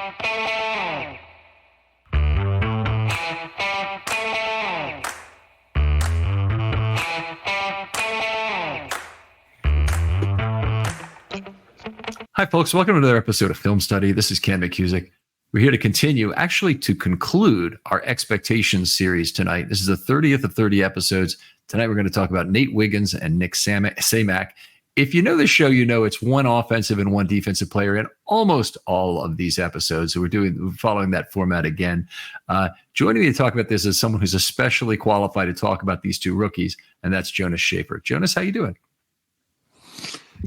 Hi, folks. Welcome to another episode of Film Study. This is Ken McCusick. We're here to continue, actually to conclude our Expectations series tonight. This is the 30th of 30 episodes. Tonight, we're going to talk about Nate Wiggins and Nick Samac. If you know the show, you know it's one offensive and one defensive player in almost all of these episodes. So we're following that format again. Joining me to talk about this is someone who's especially qualified to talk about these two rookies, and that's Jonas Schaefer. Jonas, how you doing?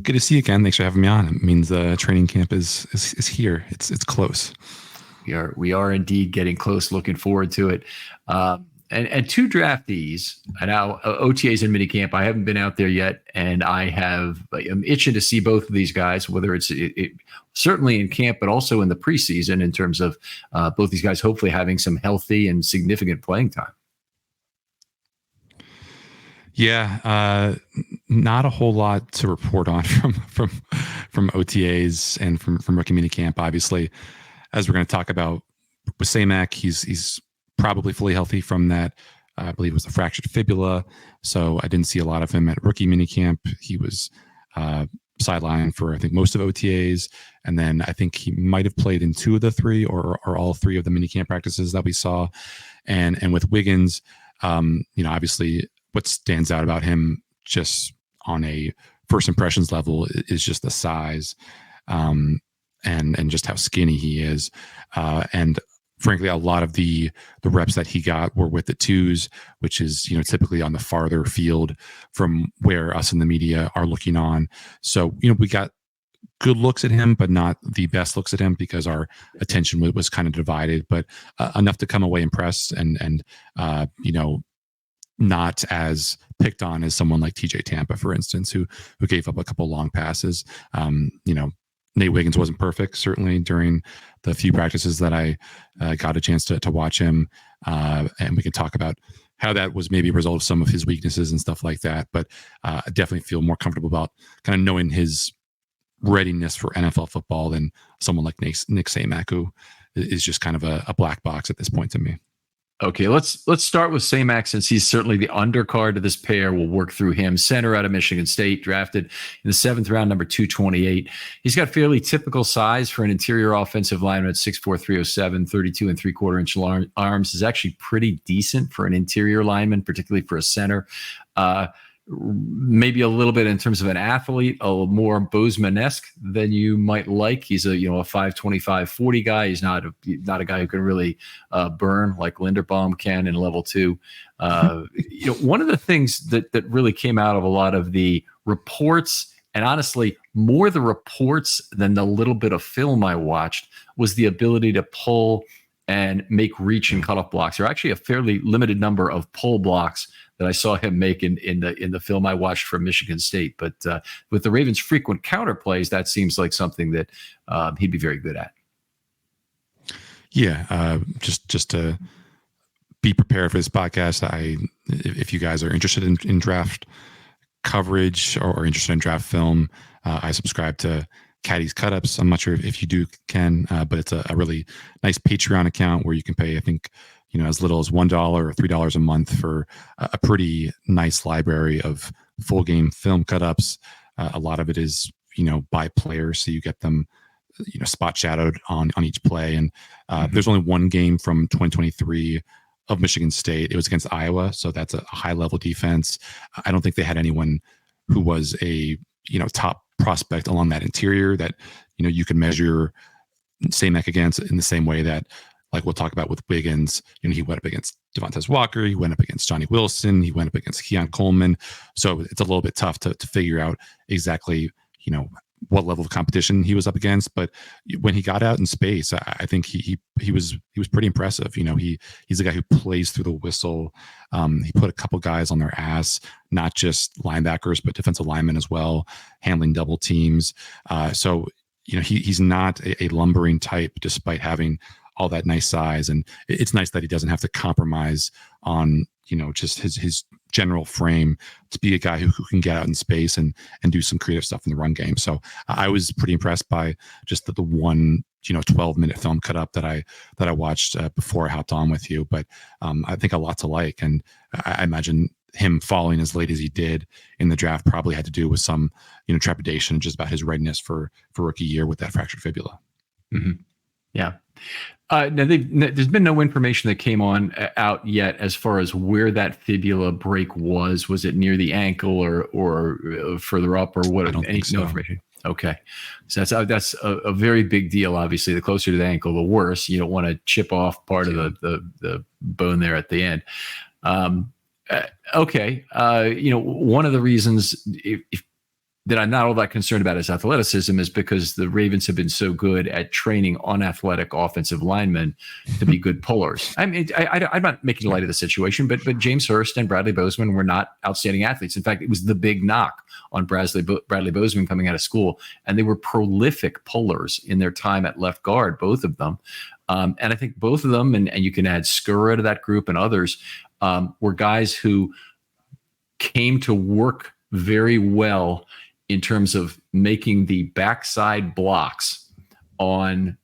Good to see you again. Thanks for having me on. It means training camp is here. It's close. We are indeed getting close. Looking forward to it. And two draftees. Now OTAs and minicamp. I haven't been out there yet, and I'm itching to see both of these guys. Whether it's certainly in camp, but also in the preseason, in terms of both these guys hopefully having some healthy and significant playing time. Yeah, not a whole lot to report on from OTAs and from rookie minicamp. Obviously, as we're going to talk about with Samac, he's probably fully healthy from that. I believe it was a fractured fibula, so I didn't see a lot of him at rookie minicamp. He was sidelined for I think most of OTAs, and then I think he might have played in two of the three or all three of the minicamp practices that we saw. And with Wiggins, obviously, what stands out about him just on a first impressions level is just the size and just how skinny he is. And frankly, a lot of the reps that he got were with the twos, which is, typically on the farther field from where us in the media are looking on. So, we got good looks at him, but not the best looks at him because our attention was kind of divided, but enough to come away impressed and not as picked on as someone like TJ Tampa, for instance, who gave up a couple long passes. Nate Wiggins wasn't perfect, certainly during the few practices that I got a chance to watch him. And we can talk about how that was maybe a result of some of his weaknesses and stuff like that. But I definitely feel more comfortable about kind of knowing his readiness for NFL football than someone like Nick Samac, who is just kind of a black box at this point to me. Okay, let's start with Samac, since he's certainly the undercard of this pair. We'll work through him. Center out of Michigan State, drafted in the 7th round, number 228. He's got fairly typical size for an interior offensive lineman at 6'4", 307, 32 and 3/4 inch arms. Is actually pretty decent for an interior lineman, particularly for a center. Maybe a little bit in terms of an athlete, a little more Bozeman-esque than you might like. He's a 5'25", 40 guy. He's not a guy who can really burn like Linderbaum can in level 2. One of the things that really came out of a lot of the reports, and honestly more the reports than the little bit of film I watched, was the ability to pull and make reach and cutoff blocks. There are actually a fairly limited number of pull blocks that I saw him make in the film I watched from Michigan State. But with the Ravens' frequent counter plays, that seems like something that he'd be very good at. Yeah, just to be prepared for this podcast, if you guys are interested in draft coverage or interested in draft film, I subscribe to Caddy's Cut-Ups. I'm not sure if you do, Ken, but it's a really nice Patreon account where you can pay, I think, as little as $1 or $3 a month for a pretty nice library of full game film cut-ups. A lot of it is, by players, so you get them, spot shadowed on each play. And there's only one game from 2023 of Michigan State. It was against Iowa, so that's a high level defense. I don't think they had anyone who was a top prospect along that interior that you can measure Samac against in the same way that, like we'll talk about with Wiggins, he went up against Devontae Walker, he went up against Johnny Wilson, he went up against Keon Coleman. So it's a little bit tough to figure out exactly, what level of competition he was up against. But when he got out in space, I think he was pretty impressive. He's a guy who plays through the whistle. He put a couple guys on their ass, not just linebackers, but defensive linemen as well, handling double teams. So he's not a lumbering type, despite having all that nice size. And it's nice that he doesn't have to compromise on, just his general frame to be a guy who can get out in space and do some creative stuff in the run game. So I was pretty impressed by just the one 12-minute film cut up that I watched before I hopped on with you. But I think a lot to like, and I imagine him falling as late as he did in the draft probably had to do with some trepidation just about his readiness for rookie year with that fractured fibula. Mm-hmm. Yeah. Now there's been no information that came out yet as far as where that fibula break was. Was it near the ankle or further up, or what? I don't think so. No information. Okay, so that's a very big deal. Obviously, the closer to the ankle, the worse. You don't want to chip off part of the bone there at the end. Okay, one of the reasons that I'm not all that concerned about his athleticism is because the Ravens have been so good at training unathletic offensive linemen to be good pullers. I mean, I'm not making light of the situation, but James Hurst and Bradley Bozeman were not outstanding athletes. In fact, it was the big knock on Bradley Bozeman coming out of school, and they were prolific pullers in their time at left guard, both of them. And I think both of them, and you can add Skura to that group and others, were guys who came to work very well in terms of making the backside blocks on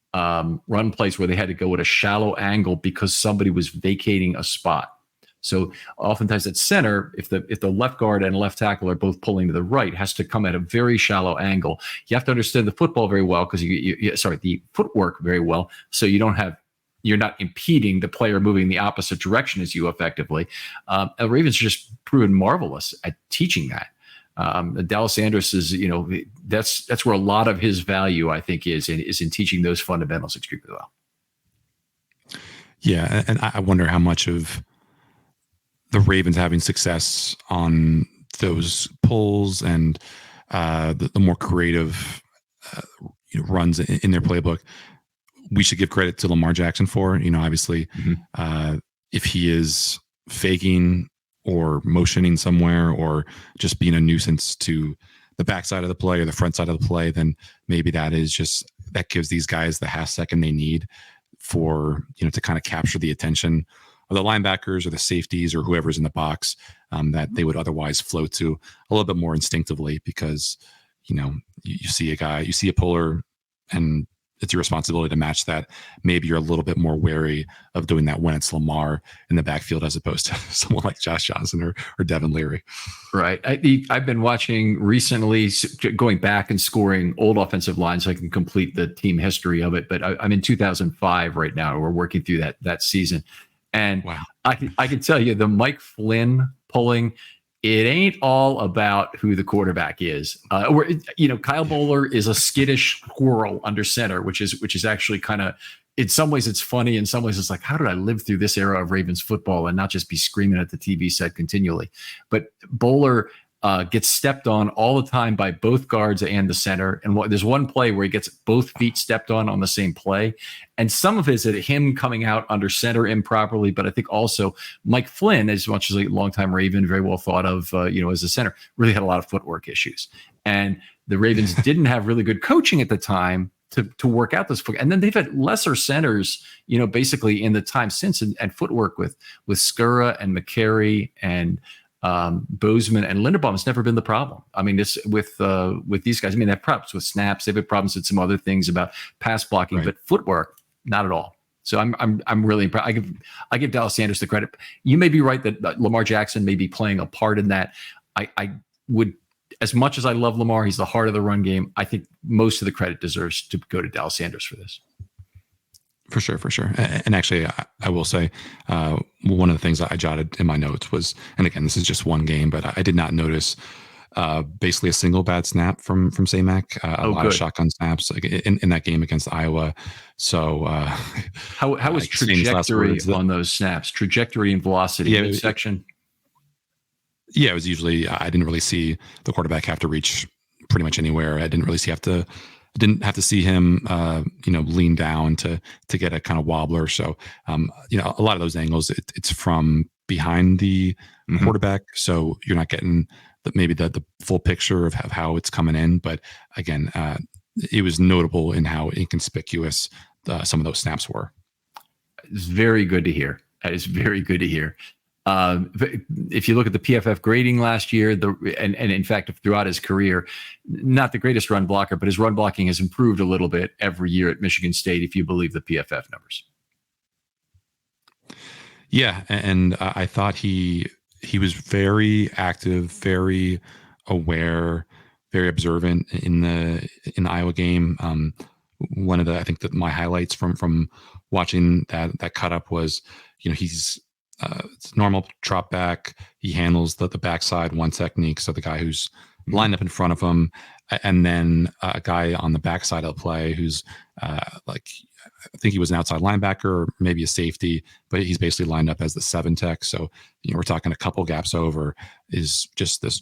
run plays where they had to go at a shallow angle because somebody was vacating a spot. So oftentimes at center, if the left guard and left tackle are both pulling to the right, has to come at a very shallow angle. You have to understand the football very well because the footwork very well, so you're not impeding the player moving the opposite direction as you effectively. The Ravens are just proven marvelous at teaching that. Dallas Andrus is, that's where a lot of his value, I think, is in teaching those fundamentals extremely well. Yeah, and I wonder how much of the Ravens having success on those pulls and the more creative runs in their playbook, we should give credit to Lamar Jackson for. Obviously, if he is faking or motioning somewhere or just being a nuisance to the backside of the play or the front side of the play, then maybe that gives these guys the half second they need for, to kind of capture the attention of the linebackers or the safeties or whoever's in the box that they would otherwise flow to a little bit more instinctively because, you see a puller and it's your responsibility to match that. Maybe you're a little bit more wary of doing that when it's Lamar in the backfield as opposed to someone like Josh Johnson or Devin Leary. Right. I've been watching recently, going back and scoring old offensive lines so I can complete the team history of it. But I'm in 2005 right now. We're working through that season. And wow. I can tell you the Mike Flynn pulling, it ain't all about who the quarterback is. Kyle Bowler is a skittish squirrel under center, which is actually kind of, in some ways it's funny. In some ways it's like, how did I live through this era of Ravens football and not just be screaming at the TV set continually? But Bowler gets stepped on all the time by both guards and the center. And there's one play where he gets both feet stepped on the same play. And some of it is him coming out under center improperly. But I think also Mike Flynn, as much as a longtime Raven, very well thought of, as a center, really had a lot of footwork issues. And the Ravens didn't have really good coaching at the time to work out this. And then they've had lesser centers, basically in the time since, and footwork with Skura and McCary and Bozeman and Linderbaum has never been the problem. I mean, this with these guys. I mean, they have problems with snaps. They've had problems with some other things about pass blocking, right. But footwork, not at all. So I'm really impressed. I give Dallas Sanders the credit. You may be right that Lamar Jackson may be playing a part in that. I would, as much as I love Lamar, he's the heart of the run game. I think most of the credit deserves to go to Dallas Sanders for this. For sure. And actually, I will say one of the things I jotted in my notes was, and again, this is just one game, but I did not notice basically a single bad snap from Samac. A lot of shotgun snaps in that game against Iowa. So how was trajectory on those snaps? Trajectory and velocity section? Yeah, it was usually, I didn't really see the quarterback have to reach pretty much anywhere. I didn't really didn't have to see him, lean down to get a kind of wobbler. So, a lot of those angles, it's from behind the quarterback. So you're not getting maybe the full picture of how it's coming in. But again, it was notable in how inconspicuous some of those snaps were. It's very good to hear. That is very good to hear. If you look at the PFF grading last year, and in fact throughout his career, not the greatest run blocker, but his run blocking has improved a little bit every year at Michigan State, if you believe the PFF numbers. Yeah, and I thought he was very active, very aware, very observant in the Iowa game. One of the, I think that my highlights from watching that cut up was, he's it's normal drop back. He handles the backside one technique. So the guy who's lined up in front of him, and then a guy on the backside of the play who's like, I think he was an outside linebacker or maybe a safety, but he's basically lined up as the 7 tech. So, we're talking a couple gaps over, is just this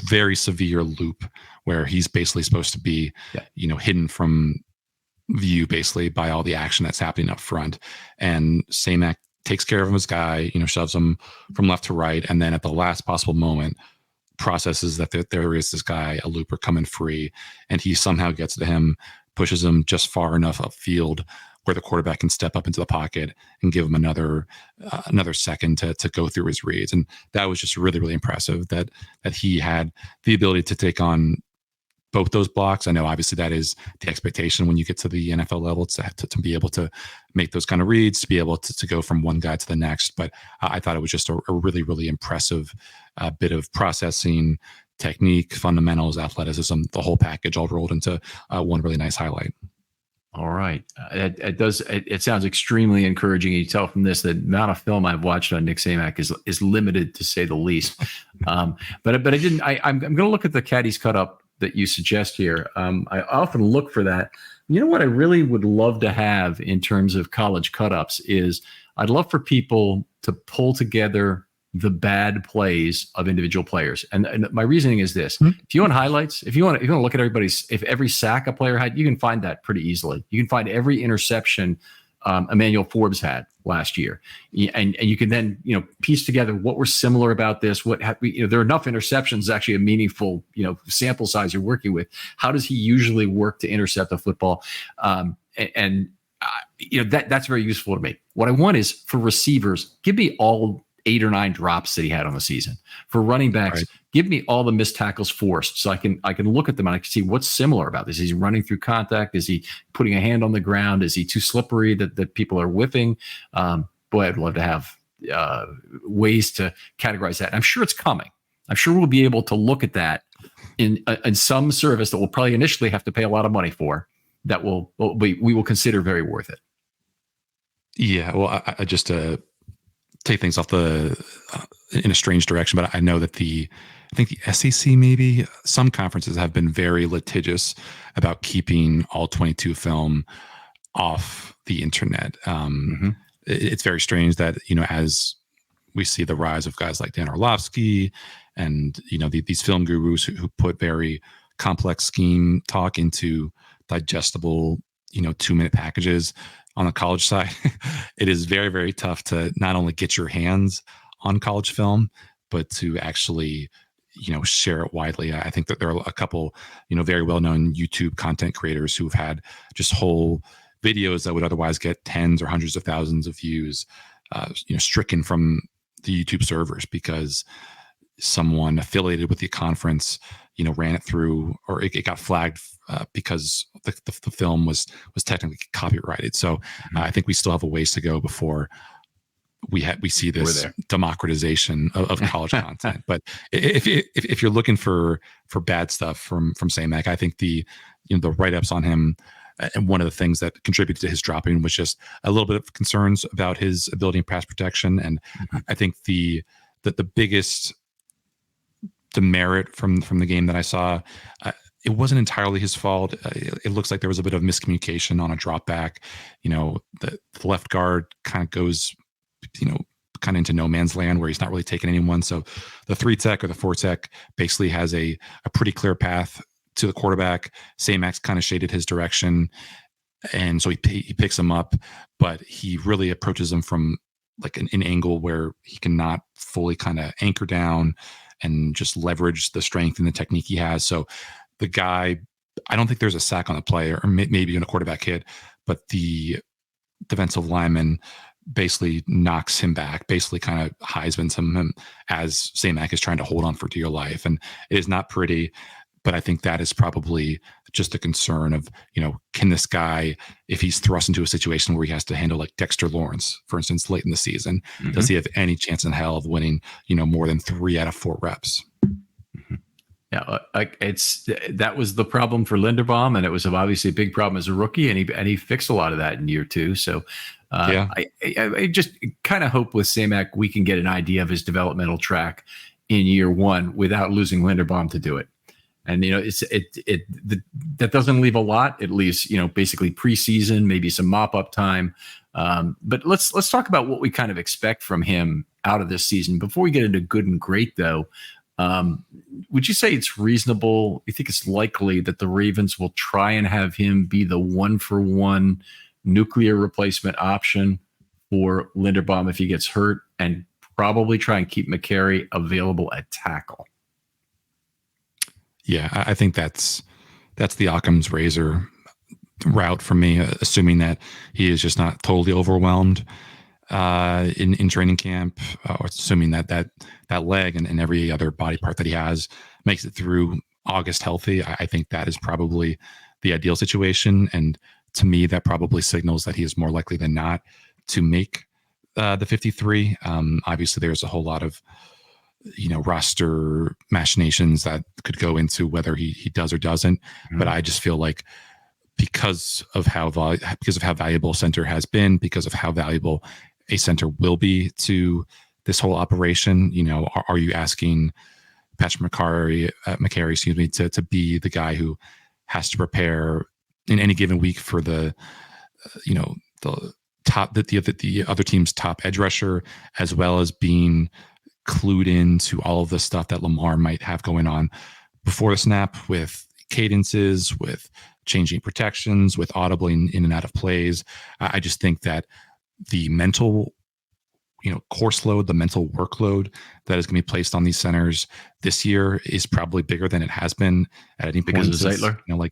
very severe loop where he's basically supposed to be, hidden from view basically by all the action that's happening up front. And Samac takes care of him, his guy, shoves him from left to right. And then at the last possible moment, processes that there is this guy, a looper, coming free, and he somehow gets to him, pushes him just far enough upfield where the quarterback can step up into the pocket and give him another second to go through his reads. And that was just really, really impressive that he had the ability to take on both those blocks. I know obviously that is the expectation when you get to the NFL level, to be able to make those kind of reads, to be able to go from one guy to the next. But I thought it was just a really, really impressive bit of processing, technique, fundamentals, athleticism, the whole package all rolled into one really nice highlight. All right. It sounds extremely encouraging. You tell from this that the amount of film I've watched on Nick Samac is limited, to say the least. But I'm going to look at the caddies cut up that you suggest here. I often look for that. You know what I really would love to have in terms of college cut-ups is I'd love for people to pull together the bad plays of individual players. And my reasoning is this. If you want highlights, if you want to look at if every sack a player had, you can find that pretty easily. You can find every interception Emmanuel Forbes had last year, and you can then piece together what were similar about this. There are enough interceptions, actually a meaningful sample size you're working with. How does he usually work to intercept the football? That's very useful to me. What I want is for receivers, give me all 8 or 9 drops that he had on the season. For running backs, give me all the missed tackles forced, so I can look at them and I can see what's similar about this. Is he running through contact? Is he putting a hand on the ground? Is he too slippery that people are whiffing? Boy, I'd love to have ways to categorize that. And I'm sure it's coming. I'm sure we'll be able to look at that in some service that we'll probably initially have to pay a lot of money for. That we will consider very worth it. Yeah, well, I just take things off in a strange direction, but I know that I think the SEC, maybe some conferences, have been very litigious about keeping all 22 film off the internet. It's very strange that as we see the rise of guys like Dan Orlovsky and these film gurus who put very complex scheme talk into digestible 2-minute packages. On the college side, it is very, very tough to not only get your hands on college film, but to actually, share it widely. I think that there are a couple, very well-known YouTube content creators who've had just whole videos that would otherwise get tens or hundreds of thousands of views, stricken from the YouTube servers because someone affiliated with the conference, ran it through, or it got flagged because the film was technically copyrighted. So I think we still have a ways to go before we see this democratization of college content. But if you're looking for bad stuff from Samac, I think the write-ups on him, and one of the things that contributed to his dropping was just a little bit of concerns about his ability in pass protection. And I think the biggest demerit from the game that I saw, it wasn't entirely his fault. It looks like there was a bit of miscommunication on a drop back. The left guard kind of goes, kind of into no man's land where he's not really taking anyone. So the 3 tech or the 4 tech basically has a pretty clear path to the quarterback. Samac kind of shaded his direction, and so he picks him up, but he really approaches him from like an angle where he cannot fully kind of anchor down and just leverage the strength and the technique he has. So the guy, I don't think there's a sack on the play, or maybe even a quarterback hit, but the defensive lineman basically knocks him back, basically kind of Heisman's him as Samac is trying to hold on for dear life. And it is not pretty, but I think that is probably just a concern of, can this guy, if he's thrust into a situation where he has to handle like Dexter Lawrence, for instance, late in the season, does he have any chance in hell of winning, more than 3 out of 4 reps? Yeah, that was the problem for Linderbaum, and it was obviously a big problem as a rookie, and he fixed a lot of that in year 2. So I just kind of hope with Samac we can get an idea of his developmental track in year 1 without losing Linderbaum to do it. And that doesn't leave a lot. It leaves basically preseason, maybe some mop up time. But let's talk about what we kind of expect from him out of this season before we get into good and great, though. Would you say it's reasonable? You think it's likely that the Ravens will try and have him be the 1-for-1 nuclear replacement option for Linderbaum if he gets hurt, and probably try and keep McCary available at tackle? Yeah, I think that's the Occam's razor route for me, assuming that he is just not totally overwhelmed in training camp, or assuming that leg and every other body part that he has makes it through August healthy. I think that is probably the ideal situation. And to me, that probably signals that he is more likely than not to make the 53. Obviously, there's a whole lot of roster machinations that could go into whether he does or doesn't. But I just feel like because of how valuable center has been, because of how valuable a center will be to this whole operation, are you asking Patrick McCary, to be the guy who has to prepare in any given week for the other team's top edge rusher, as well as being clued into all of the stuff that Lamar might have going on before the snap, with cadences, with changing protections, with audibling in and out of plays. I just think that the mental, course load, the mental workload that is going to be placed on these centers this year is probably bigger than it has been at any point. Because of Zeitler?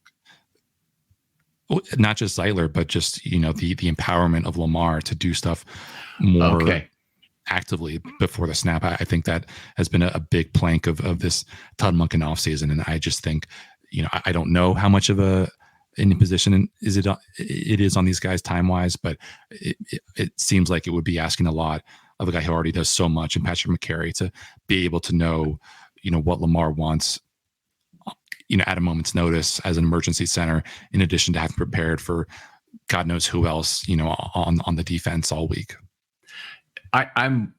Not just Zeitler, but just, the empowerment of Lamar to do stuff more actively before the snap. I think that has been a big plank of this Todd Monken offseason. And I just think, I don't know how much of a position it is on these guys time-wise, but it seems like it would be asking a lot of a guy who already does so much, and Patrick McCary, to be able to know, what Lamar wants, at a moment's notice as an emergency center, in addition to having prepared for God knows who else, on the defense all week. I'm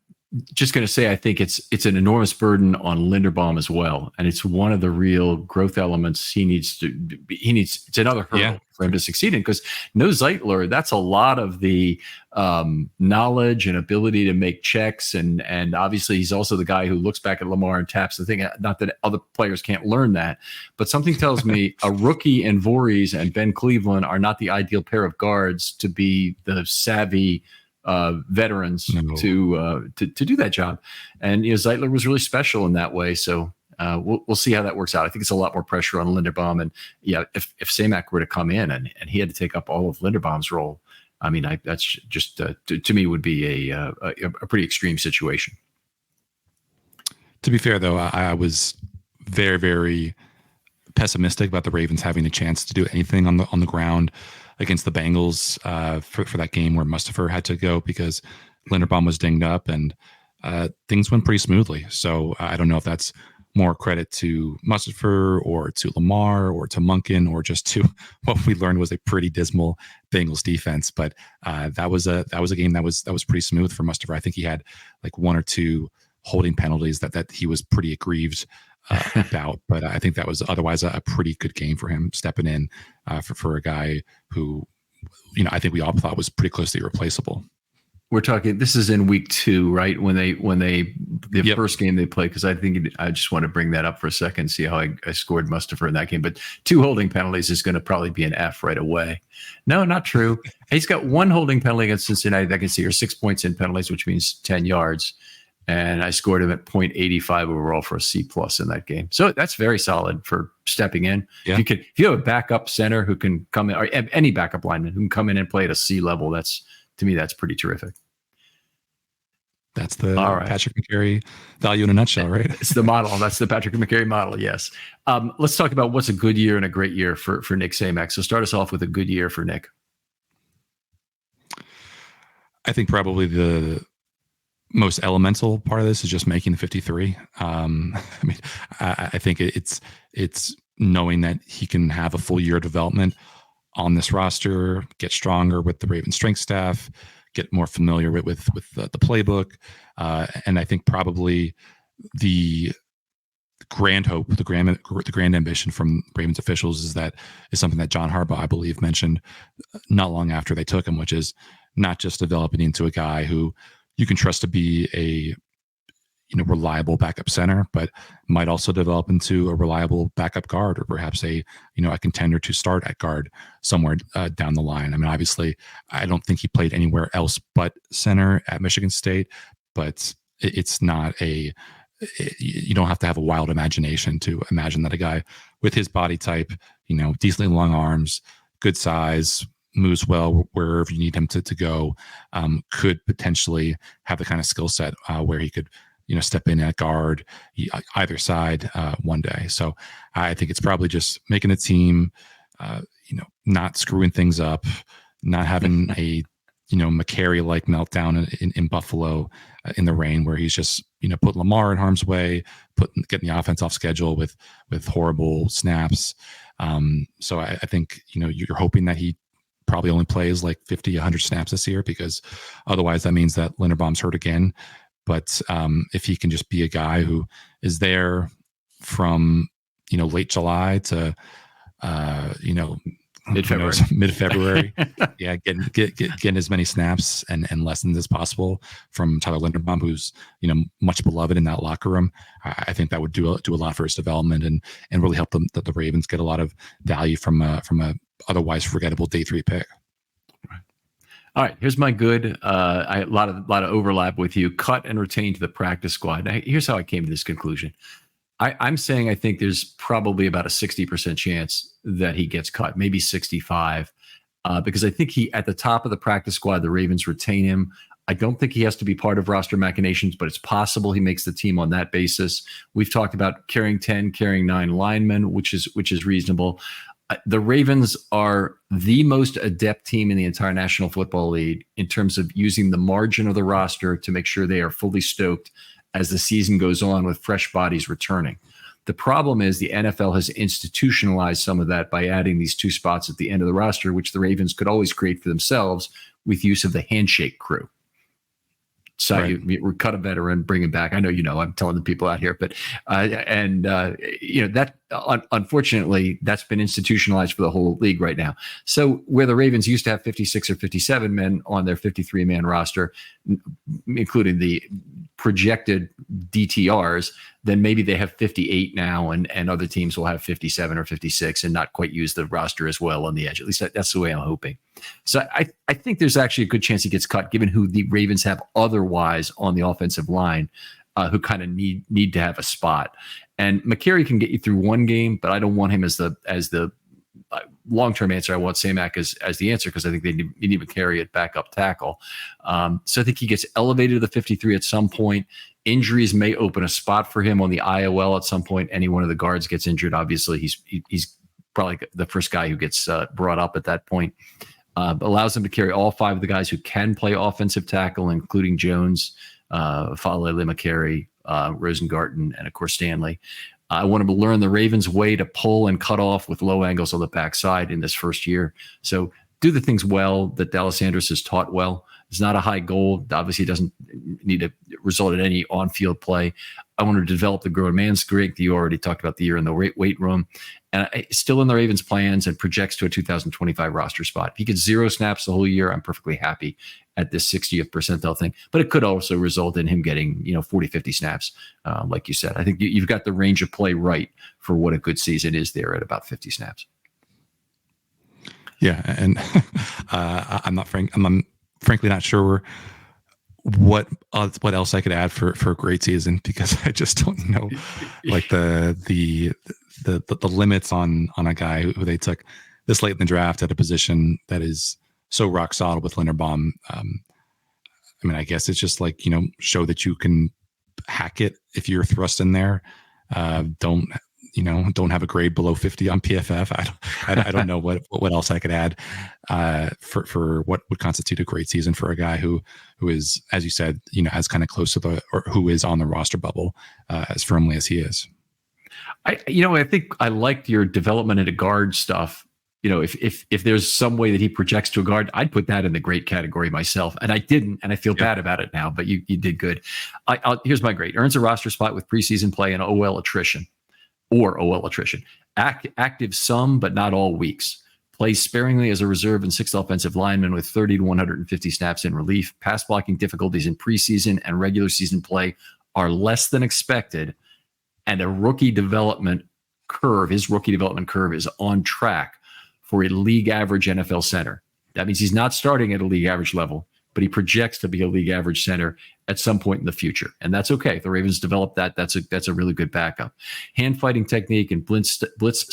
just going to say, I think it's an enormous burden on Linderbaum as well, and it's one of the real growth elements he needs. It's another hurdle for him to succeed in, because no Zeitler, that's a lot of the knowledge and ability to make checks, and obviously he's also the guy who looks back at Lamar and taps the thing. Not that other players can't learn that, but something tells me a rookie in Voorhees and Ben Cleveland are not the ideal pair of guards to be the savvy veterans to do that job. And Zeitler was really special in that way. So we'll see how that works out. I think it's a lot more pressure on Linderbaum. And if Samac were to come in and he had to take up all of Linderbaum's role, I mean, that's just to me would be a pretty extreme situation. To be fair, though, I was very, very pessimistic about the Ravens having a chance to do anything on the ground against the Bengals for that game where Mustipher had to go because Linderbaum was dinged up, and things went pretty smoothly. So I don't know if that's more credit to Mustipher or to Lamar or to Monken or just to what we learned was a pretty dismal Bengals defense. But that was a game that was pretty smooth for Mustipher. I think he had like 1 or 2 holding penalties that he was pretty aggrieved about, but I think that was otherwise a pretty good game for him, stepping in for a guy who, I think we all thought was pretty closely replaceable. We're talking, this is in week 2, right? When the first game they played, because I just want to bring that up for a second, see how I scored Mustipher in that game. But 2 holding penalties is going to probably be an F right away. No, not true. He's got 1 holding penalty against Cincinnati that I can see, or 6 points in penalties, which means 10 yards. And I scored him at 0.85 overall for a C+ in that game. So that's very solid for stepping in. Yeah. If you have a backup center who can come in, or any backup lineman who can come in and play at a C level, to me, that's pretty terrific. That's the All right. Patrick McCary value in a nutshell, right? It's the model. That's the Patrick McCary model. Yes. Let's talk about what's a good year and a great year for Nick Samac. So start us off with a good year for Nick. I think probably the most elemental part of this is just making the 53. I mean, I think it's knowing that he can have a full year of development on this roster, get stronger with the Ravens strength staff, get more familiar with the playbook. And I think probably the grand hope, the grand ambition from Ravens officials is something that John Harbaugh, I believe, mentioned not long after they took him, which is not just developing into a guy who you can trust to be a reliable backup center, but might also develop into a reliable backup guard, or perhaps a contender to start at guard somewhere down the line. I mean, obviously, I don't think he played anywhere else but center at Michigan State, but it's not you don't have to have a wild imagination to imagine that a guy with his body type, decently long arms, good size, moves well wherever you need him to go, could potentially have the kind of skill set where he could step in at guard either side one day. So I think it's probably just making a team, not screwing things up, not having a McCary-like meltdown in Buffalo in the rain, where he's just putting Lamar in harm's way, getting the offense off schedule with horrible snaps. So I think you're hoping that he probably only plays like 50, 100 snaps this year, because otherwise that means that Linderbaum's hurt again. But if he can just be a guy who is there from late July to mid-February, yeah, getting as many snaps and lessons as possible from Tyler Linderbaum, who's much beloved in that locker room, I think that would do a lot for his development and really help them, that the Ravens get a lot of value from a otherwise forgettable day 3 pick. All right, here's my good. A lot of overlap with you. Cut and retain to the practice squad. Now, here's how I came to this conclusion. I'm saying I think there's probably about a 60% chance that he gets cut, maybe 65, because I think he, at the top of the practice squad, the Ravens retain him. I don't think he has to be part of roster machinations, but it's possible he makes the team on that basis. We've talked about carrying 10, carrying 9 linemen, which is reasonable. The Ravens are the most adept team in the entire National Football League in terms of using the margin of the roster to make sure they are fully stoked as the season goes on with fresh bodies returning. The problem is the NFL has institutionalized some of that by adding these 2 spots at the end of the roster, which the Ravens could always create for themselves with use of the handshake crew. So right. You cut a veteran, bring him back. I know, I'm telling the people out here, but that unfortunately that's been institutionalized for the whole league right now. So where the Ravens used to have 56 or 57 men on their 53-man roster, including the projected DTRs, then maybe they have 58 now, and other teams will have 57 or 56 and not quite use the roster as well on the edge. At least that's the way I'm hoping. So I think there's actually a good chance he gets cut, given who the Ravens have otherwise on the offensive line, who kind of need to have a spot. And McCary can get you through one game, but I don't want him as the long-term answer. I want Samac as the answer, because I think they need McCary at backup tackle. So I think he gets elevated to the 53 at some point. Injuries may open a spot for him on the IOL at some point. Any one of the guards gets injured, obviously he's probably the first guy who gets brought up at that point. Allows him to carry all 5 of the guys who can play offensive tackle, including Jones, Falele, McCary, Rosengarten, and of course Stanley. I want him to learn the Ravens' way to pull and cut off with low angles on the backside in this first year. So do the things well that Dallas Sanders has taught well. It's not a high goal. Obviously, it doesn't need to result in any on-field play. I want to develop the grown man's strength. You already talked about the year in the weight room. And still in the Ravens' plans and projects to a 2025 roster spot. If he gets 0 snaps the whole year, I'm perfectly happy at this 60th percentile thing. But it could also result in him getting 40, 50 snaps, like you said. I think you've got the range of play right for what a good season is there at about 50 snaps. Yeah, and I'm frankly not sure what else I could add for a great season, because I just don't know, like the limits on a guy who they took this late in the draft at a position that is so rock solid with Linderbaum. I I mean, I guess it's just like, show that you can hack it if you're thrust in there. Don't have a grade below 50 on PFF. I don't know what else I could add for what would constitute a great season for a guy who is, as you said, as kind of close to or who is on the roster bubble as firmly as he is. I think I liked your development into guard stuff. If there's some way that he projects to a guard, I'd put that in the great category myself. And I didn't, and I feel bad about it now, but you did good. Here's my grade. Earns a roster spot with preseason play and OL attrition. Active some, but not all weeks. Plays sparingly as a reserve and sixth offensive lineman with 30 to 150 snaps in relief. Pass blocking difficulties in preseason and regular season play are less than expected. And his rookie development curve is on track for a league average NFL center. That means he's not starting at a league average level, but he projects to be a league average center at some point in the future. And that's okay. If the Ravens develop that, that's a really good backup. Hand fighting technique and blitz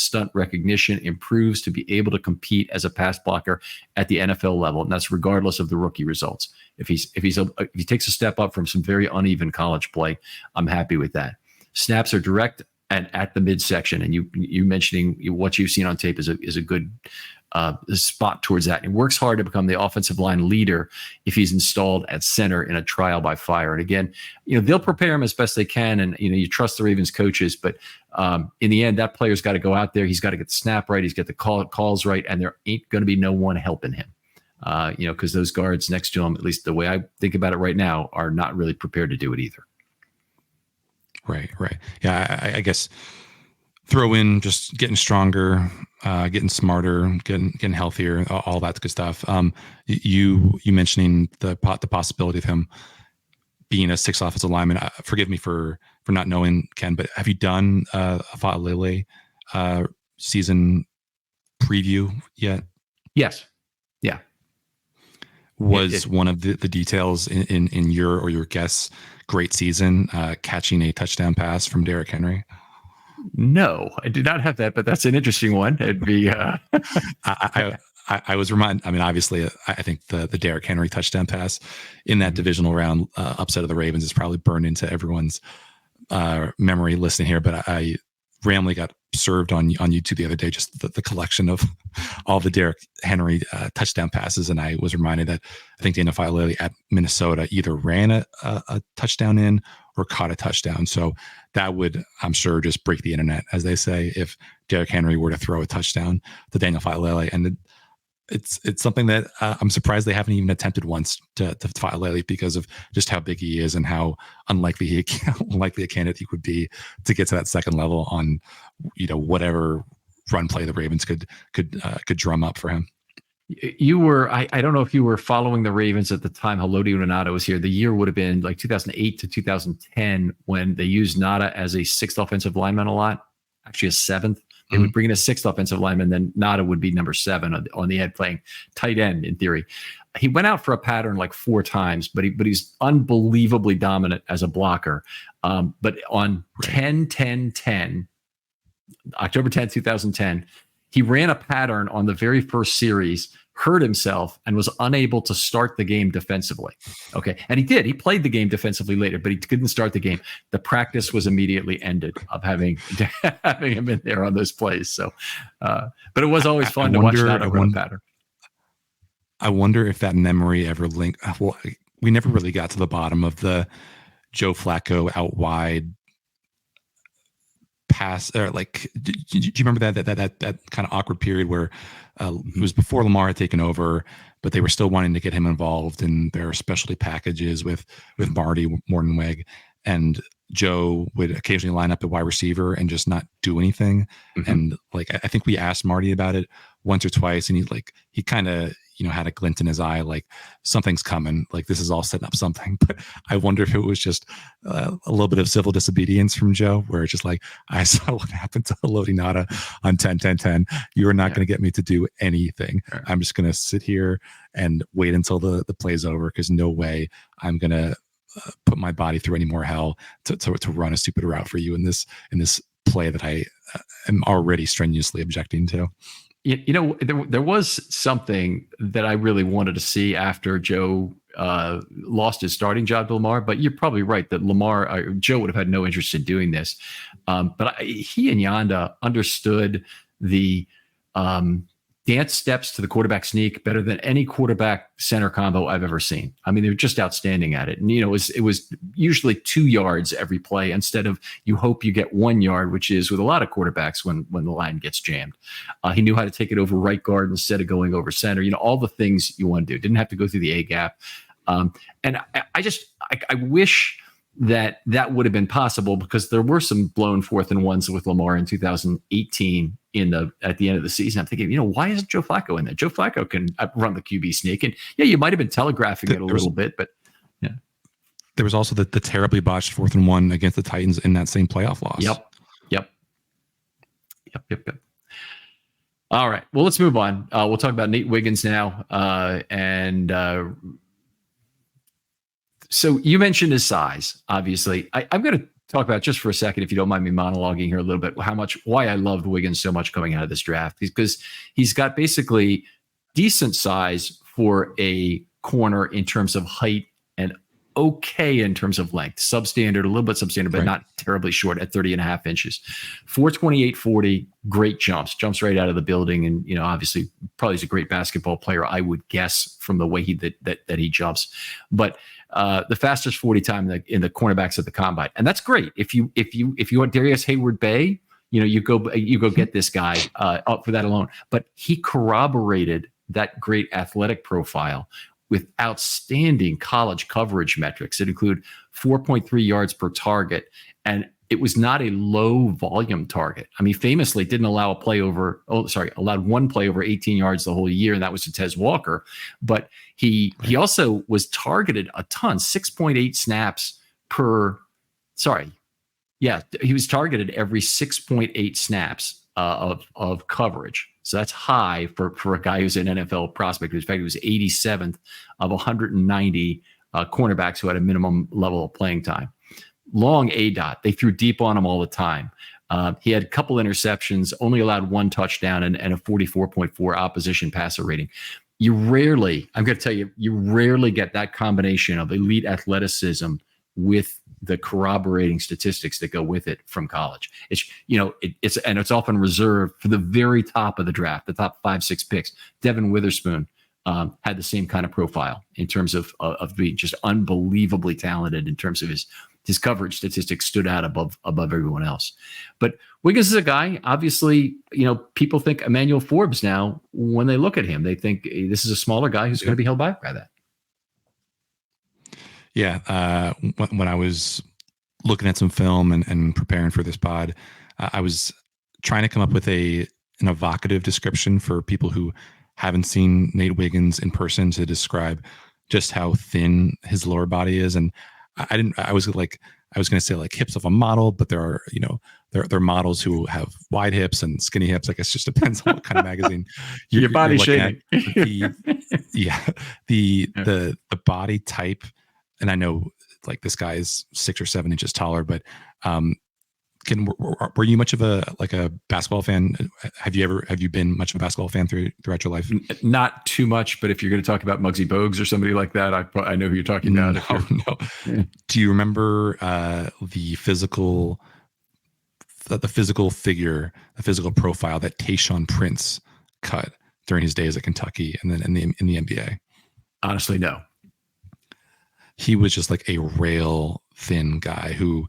stunt recognition improves to be able to compete as a pass blocker at the NFL level. And that's regardless of the rookie results. If he takes a step up from some very uneven college play, I'm happy with that. Snaps are direct and at the midsection, and you mentioning what you've seen on tape is a good spot towards that. And works hard to become the offensive line leader if he's installed at center in a trial by fire. And again, they'll prepare him as best they can, and you trust the Ravens coaches, but in the end, that player's got to go out there. He's got to get the snap right. He's got the calls right, and there ain't going to be no one helping him. Because those guards next to him, at least the way I think about it right now, are not really prepared to do it either. Right. Yeah, I guess throw in just getting stronger, getting smarter, getting healthier, all that good stuff. You mentioning the possibility of him being a sixth offensive lineman. Forgive me for not knowing, Ken, but have you done a Fa'alele season preview yet? Yes. Yeah. Was one of the details in your guess' great season catching a touchdown pass from Derrick Henry? No, I did not have that, but that's an interesting one. It'd be. I was reminded. I mean, obviously, I think the Derrick Henry touchdown pass in that divisional round upset of the Ravens is probably burned into everyone's memory listening here. But I randomly got served on YouTube the other day, just the collection of all the Derrick Henry touchdown passes, and I was reminded that I think Daniel Fa'alele at Minnesota either ran a touchdown in or caught a touchdown. So that would, I'm sure, just break the internet, as they say, if Derrick Henry were to throw a touchdown to Daniel Fa'alele. And it's something that I'm surprised they haven't even attempted once to Fa'alele, because of just how big he is and how unlikely a candidate he would be to get to that second level on whatever run play the Ravens could drum up for him. You were, I don't know if you were following the Ravens at the time Haloti Ngata was here. The year would have been like 2008 to 2010 when they used Ngata as a sixth offensive lineman a lot, actually a seventh. They would bring in a sixth offensive lineman, then Ngata would be number 7 on the end, playing tight end in theory. He went out for a pattern like 4 times, but he's unbelievably dominant as a blocker. But on 10-10-10, October 10th, 2010, he ran a pattern on the very first series, hurt himself, and was unable to start the game defensively. Okay. And he did. He played the game defensively later, but he couldn't start the game. The practice was immediately ended of having him in there on those plays. So, but it was always fun to watch that run pattern. I wonder if that memory ever linked. Well, we never really got to the bottom of the Joe Flacco out wide pass, or like, do you remember that kind of awkward period where it was before Lamar had taken over, but they were still wanting to get him involved in their specialty packages with Marty Mortenweg, and Joe would occasionally line up at wide receiver and just not do anything. Mm-hmm. And like, I think we asked Marty about it once or twice, and he kind of had a glint in his eye, like something's coming, like this is all setting up something. But I wonder if it was just a little bit of civil disobedience from Joe, where it's just like, I saw what happened to Haloti Ngata on 10-10-10. You are not going to get me to do anything. Right. I'm just going to sit here and wait until the play's over, because no way I'm going to put my body through any more hell to run a stupid route for you in this play that I am already strenuously objecting to. There was something that I really wanted to see after Joe lost his starting job to Lamar, but you're probably right that Joe would have had no interest in doing this. But he and Yanda understood the dance steps to the quarterback sneak better than any quarterback center combo I've ever seen. I mean, they're just outstanding at it. And, it was usually 2 yards every play instead of you hope you get 1 yard, which is with a lot of quarterbacks when the line gets jammed. He knew how to take it over right guard instead of going over center. All the things you want to do. Didn't have to go through the A gap. And I wish that would have been possible because there were some blown 4th and 1s with Lamar in 2018 at the end of the season. I'm thinking, why isn't Joe Flacco in there? Joe Flacco can run the QB sneak, and you might have been telegraphing it a little bit, but yeah. There was also the terribly botched 4th and 1 against the Titans in that same playoff loss. Yep. All right. Well, let's move on. We'll talk about Nate Wiggins now, so you mentioned his size, obviously. I'm going to talk about just for a second, if you don't mind me monologuing here a little bit, why I loved Wiggins so much coming out of this draft, because he's got basically decent size for a corner in terms of height and okay in terms of length, substandard, a little bit substandard, but not terribly short at 30 and a half inches. 4.28 40, great jumps right out of the building. And, obviously probably is a great basketball player, I would guess, from the way that he jumps. But the fastest 40 time in the cornerbacks at the combine. And that's great. If you want Darius Hayward-Bay, you go get this guy up for that alone. But he corroborated that great athletic profile with outstanding college coverage metrics that include 4.3 yards per target. And it was not a low volume target. I mean, famously didn't allow allowed 1 play over 18 yards the whole year. And that was to Tez Walker. But he also was targeted a ton, 6.8 snaps per, he was targeted every 6.8 snaps of coverage. So that's high for a guy who's an NFL prospect. In fact, he was 87th of 190 cornerbacks who had a minimum level of playing time. Long ADOT. They threw deep on him all the time. He had a couple interceptions, only allowed 1 touchdown and a 44.4 opposition passer rating. I'm going to tell you, you rarely get that combination of elite athleticism with the corroborating statistics that go with it from college. It's often reserved for the very top of the draft, the top 5-6 picks. Devin Witherspoon had the same kind of profile in terms of being just unbelievably talented in terms of his coverage statistics stood out above everyone else. But Wiggins is a guy, obviously, people think Emmanuel Forbes now, when they look at him, they think this is a smaller guy who's going to be held back by that. Yeah. When I was looking at some film and preparing for this pod, I was trying to come up with an evocative description for people who haven't seen Nate Wiggins in person to describe just how thin his lower body is. And I was going to say like hips of a model, but there are, there are models who have wide hips and skinny hips. I guess it just depends on what kind of magazine your body shaming. The body type. And I know like this guy is 6 or 7 inches taller, but were you much of a basketball fan? Have you been much of a basketball fan throughout your life? Not too much, but if you're going to talk about Muggsy Bogues or somebody like that, I know who you're talking about. No. Yeah. Do you remember the physical figure, the physical profile that Tayshaun Prince cut during his days at Kentucky and then in the NBA? Honestly, no. He was just like a rail thin guy whose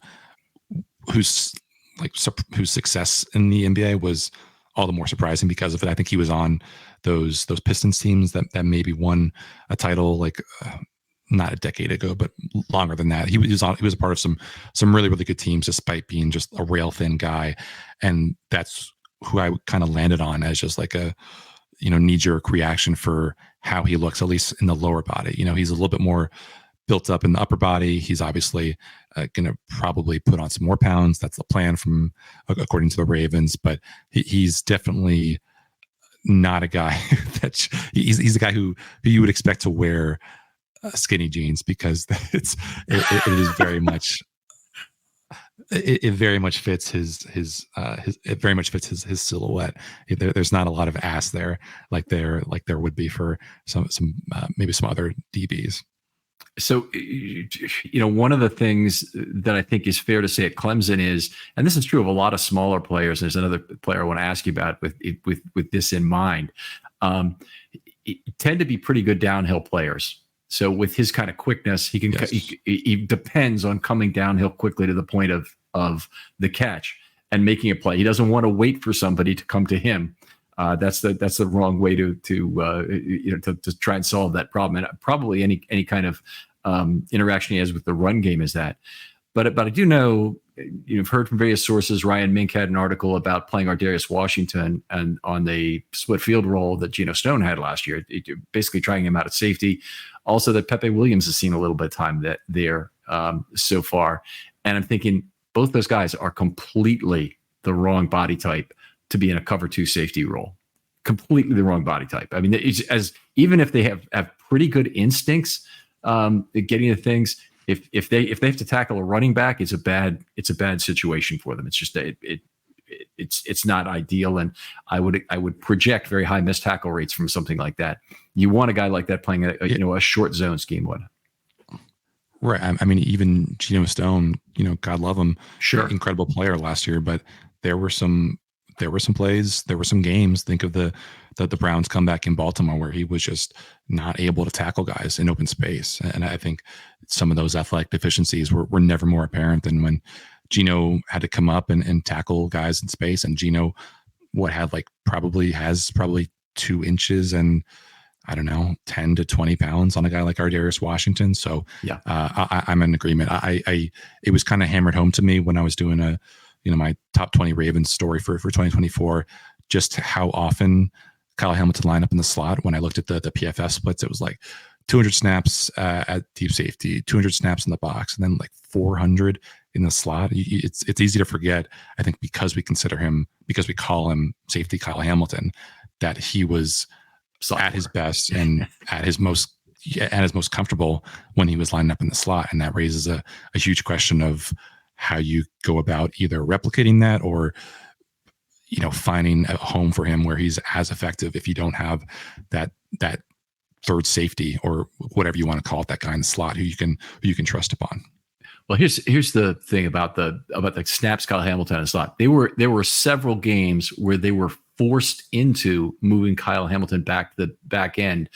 success in the NBA was all the more surprising because of it. I think he was on those Pistons teams that maybe won a title not a decade ago, but longer than that. He was a part of some really, really good teams despite being just a rail thin guy. And that's who I kind of landed on as just like a, knee-jerk reaction for how he looks, at least in the lower body. He's a little bit more built up in the upper body. He's obviously going to probably put on some more pounds. That's the plan according to the Ravens, but he's definitely not a guy he's a guy who you would expect to wear skinny jeans because it is very much, it very much fits his silhouette. There's not a lot of ass there like there would be for some maybe some other DBs. So, one of the things that I think is fair to say at Clemson is, and this is true of a lot of smaller players. There's another player I want to ask you about with this in mind. Tend to be pretty good downhill players. So with his kind of quickness, he can Yes. he depends on coming downhill quickly to the point of the catch and making a play. He doesn't want to wait for somebody to come to him. That's the wrong way to try and solve that problem. And probably any kind of interaction he has with the run game is that. But I do know, you've heard from various sources. Ryan Mink had an article about playing Ardarius Washington and on the split field role that Geno Stone had last year, basically trying him out at safety. Also, that Pepe Williams has seen a little bit of time there so far. And I'm thinking both those guys are completely the wrong body type to be in a cover 2 safety role. Completely the wrong body type. I mean, even if they have pretty good instincts getting to things, if they have to tackle a running back, it's a bad situation for them. It's just it's not ideal, and I would project very high missed tackle rates from something like that. You want a guy like that playing a short zone scheme one. Right. I mean, even Geno Stone, God love him, sure, incredible player last year, but there were some plays, there were some games. Think of the Browns comeback in Baltimore where he was just not able to tackle guys in open space. And I think some of those athletic deficiencies were never more apparent than when Geno had to come up and tackle guys in space. And Geno, has 2 inches and, I don't know, 10 to 20 pounds on a guy like Ardarius Washington. So yeah, I'm in agreement. It was kind of hammered home to me when I was doing my top 20 Ravens story for 2024, just how often Kyle Hamilton lined up in the slot. When I looked at the PFF splits, it was like 200 snaps at deep safety, 200 snaps in the box, and then like 400 in the slot. It's easy to forget, I think, because we call him safety Kyle Hamilton, that he was at his best and at his most comfortable when he was lined up in the slot. And that raises a huge question of how you go about either replicating that or, finding a home for him where he's as effective if you don't have that third safety or whatever you want to call it, that guy in the slot who you can trust upon. Well, here's the thing about the snaps Kyle Hamilton in the slot. There were several games where they were forced into moving Kyle Hamilton back to the back end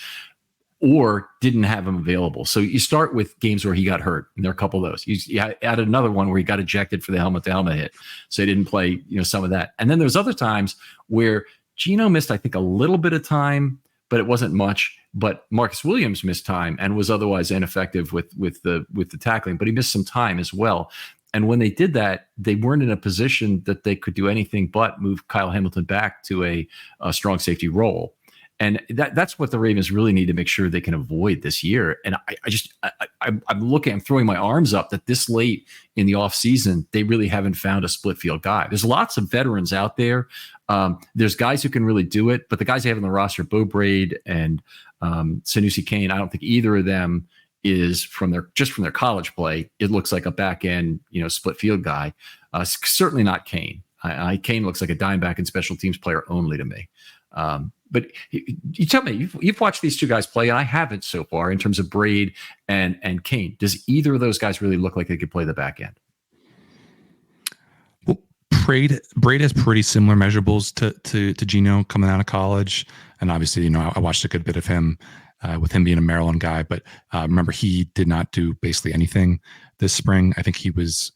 or didn't have him available. So you start with games where he got hurt, and there are a couple of those. You added another one where he got ejected for the helmet-to-helmet hit, so he didn't play, some of that. And then there's other times where Geno missed, I think, a little bit of time, but it wasn't much. But Marcus Williams missed time and was otherwise ineffective with the tackling, but he missed some time as well. And when they did that, they weren't in a position that they could do anything but move Kyle Hamilton back to a strong safety role. And that's what the Ravens really need to make sure they can avoid this year. And I'm throwing my arms up that this late in the offseason, they really haven't found a split field guy. There's lots of veterans out there. There's guys who can really do it, but the guys they have on the roster, Bo Braid and Sanusi Kane, I don't think either of them is from their college play. It looks like a back end, split field guy. Certainly not Kane. Kane looks like a dime back and special teams player only to me. But you tell me, you've watched these two guys play, and I haven't so far in terms of Braid and Kane. Does either of those guys really look like they could play the back end? Well, Braid has pretty similar measurables to Geno coming out of college, and obviously, I watched a good bit of him with him being a Maryland guy. But remember, he did not do basically anything this spring. I think he was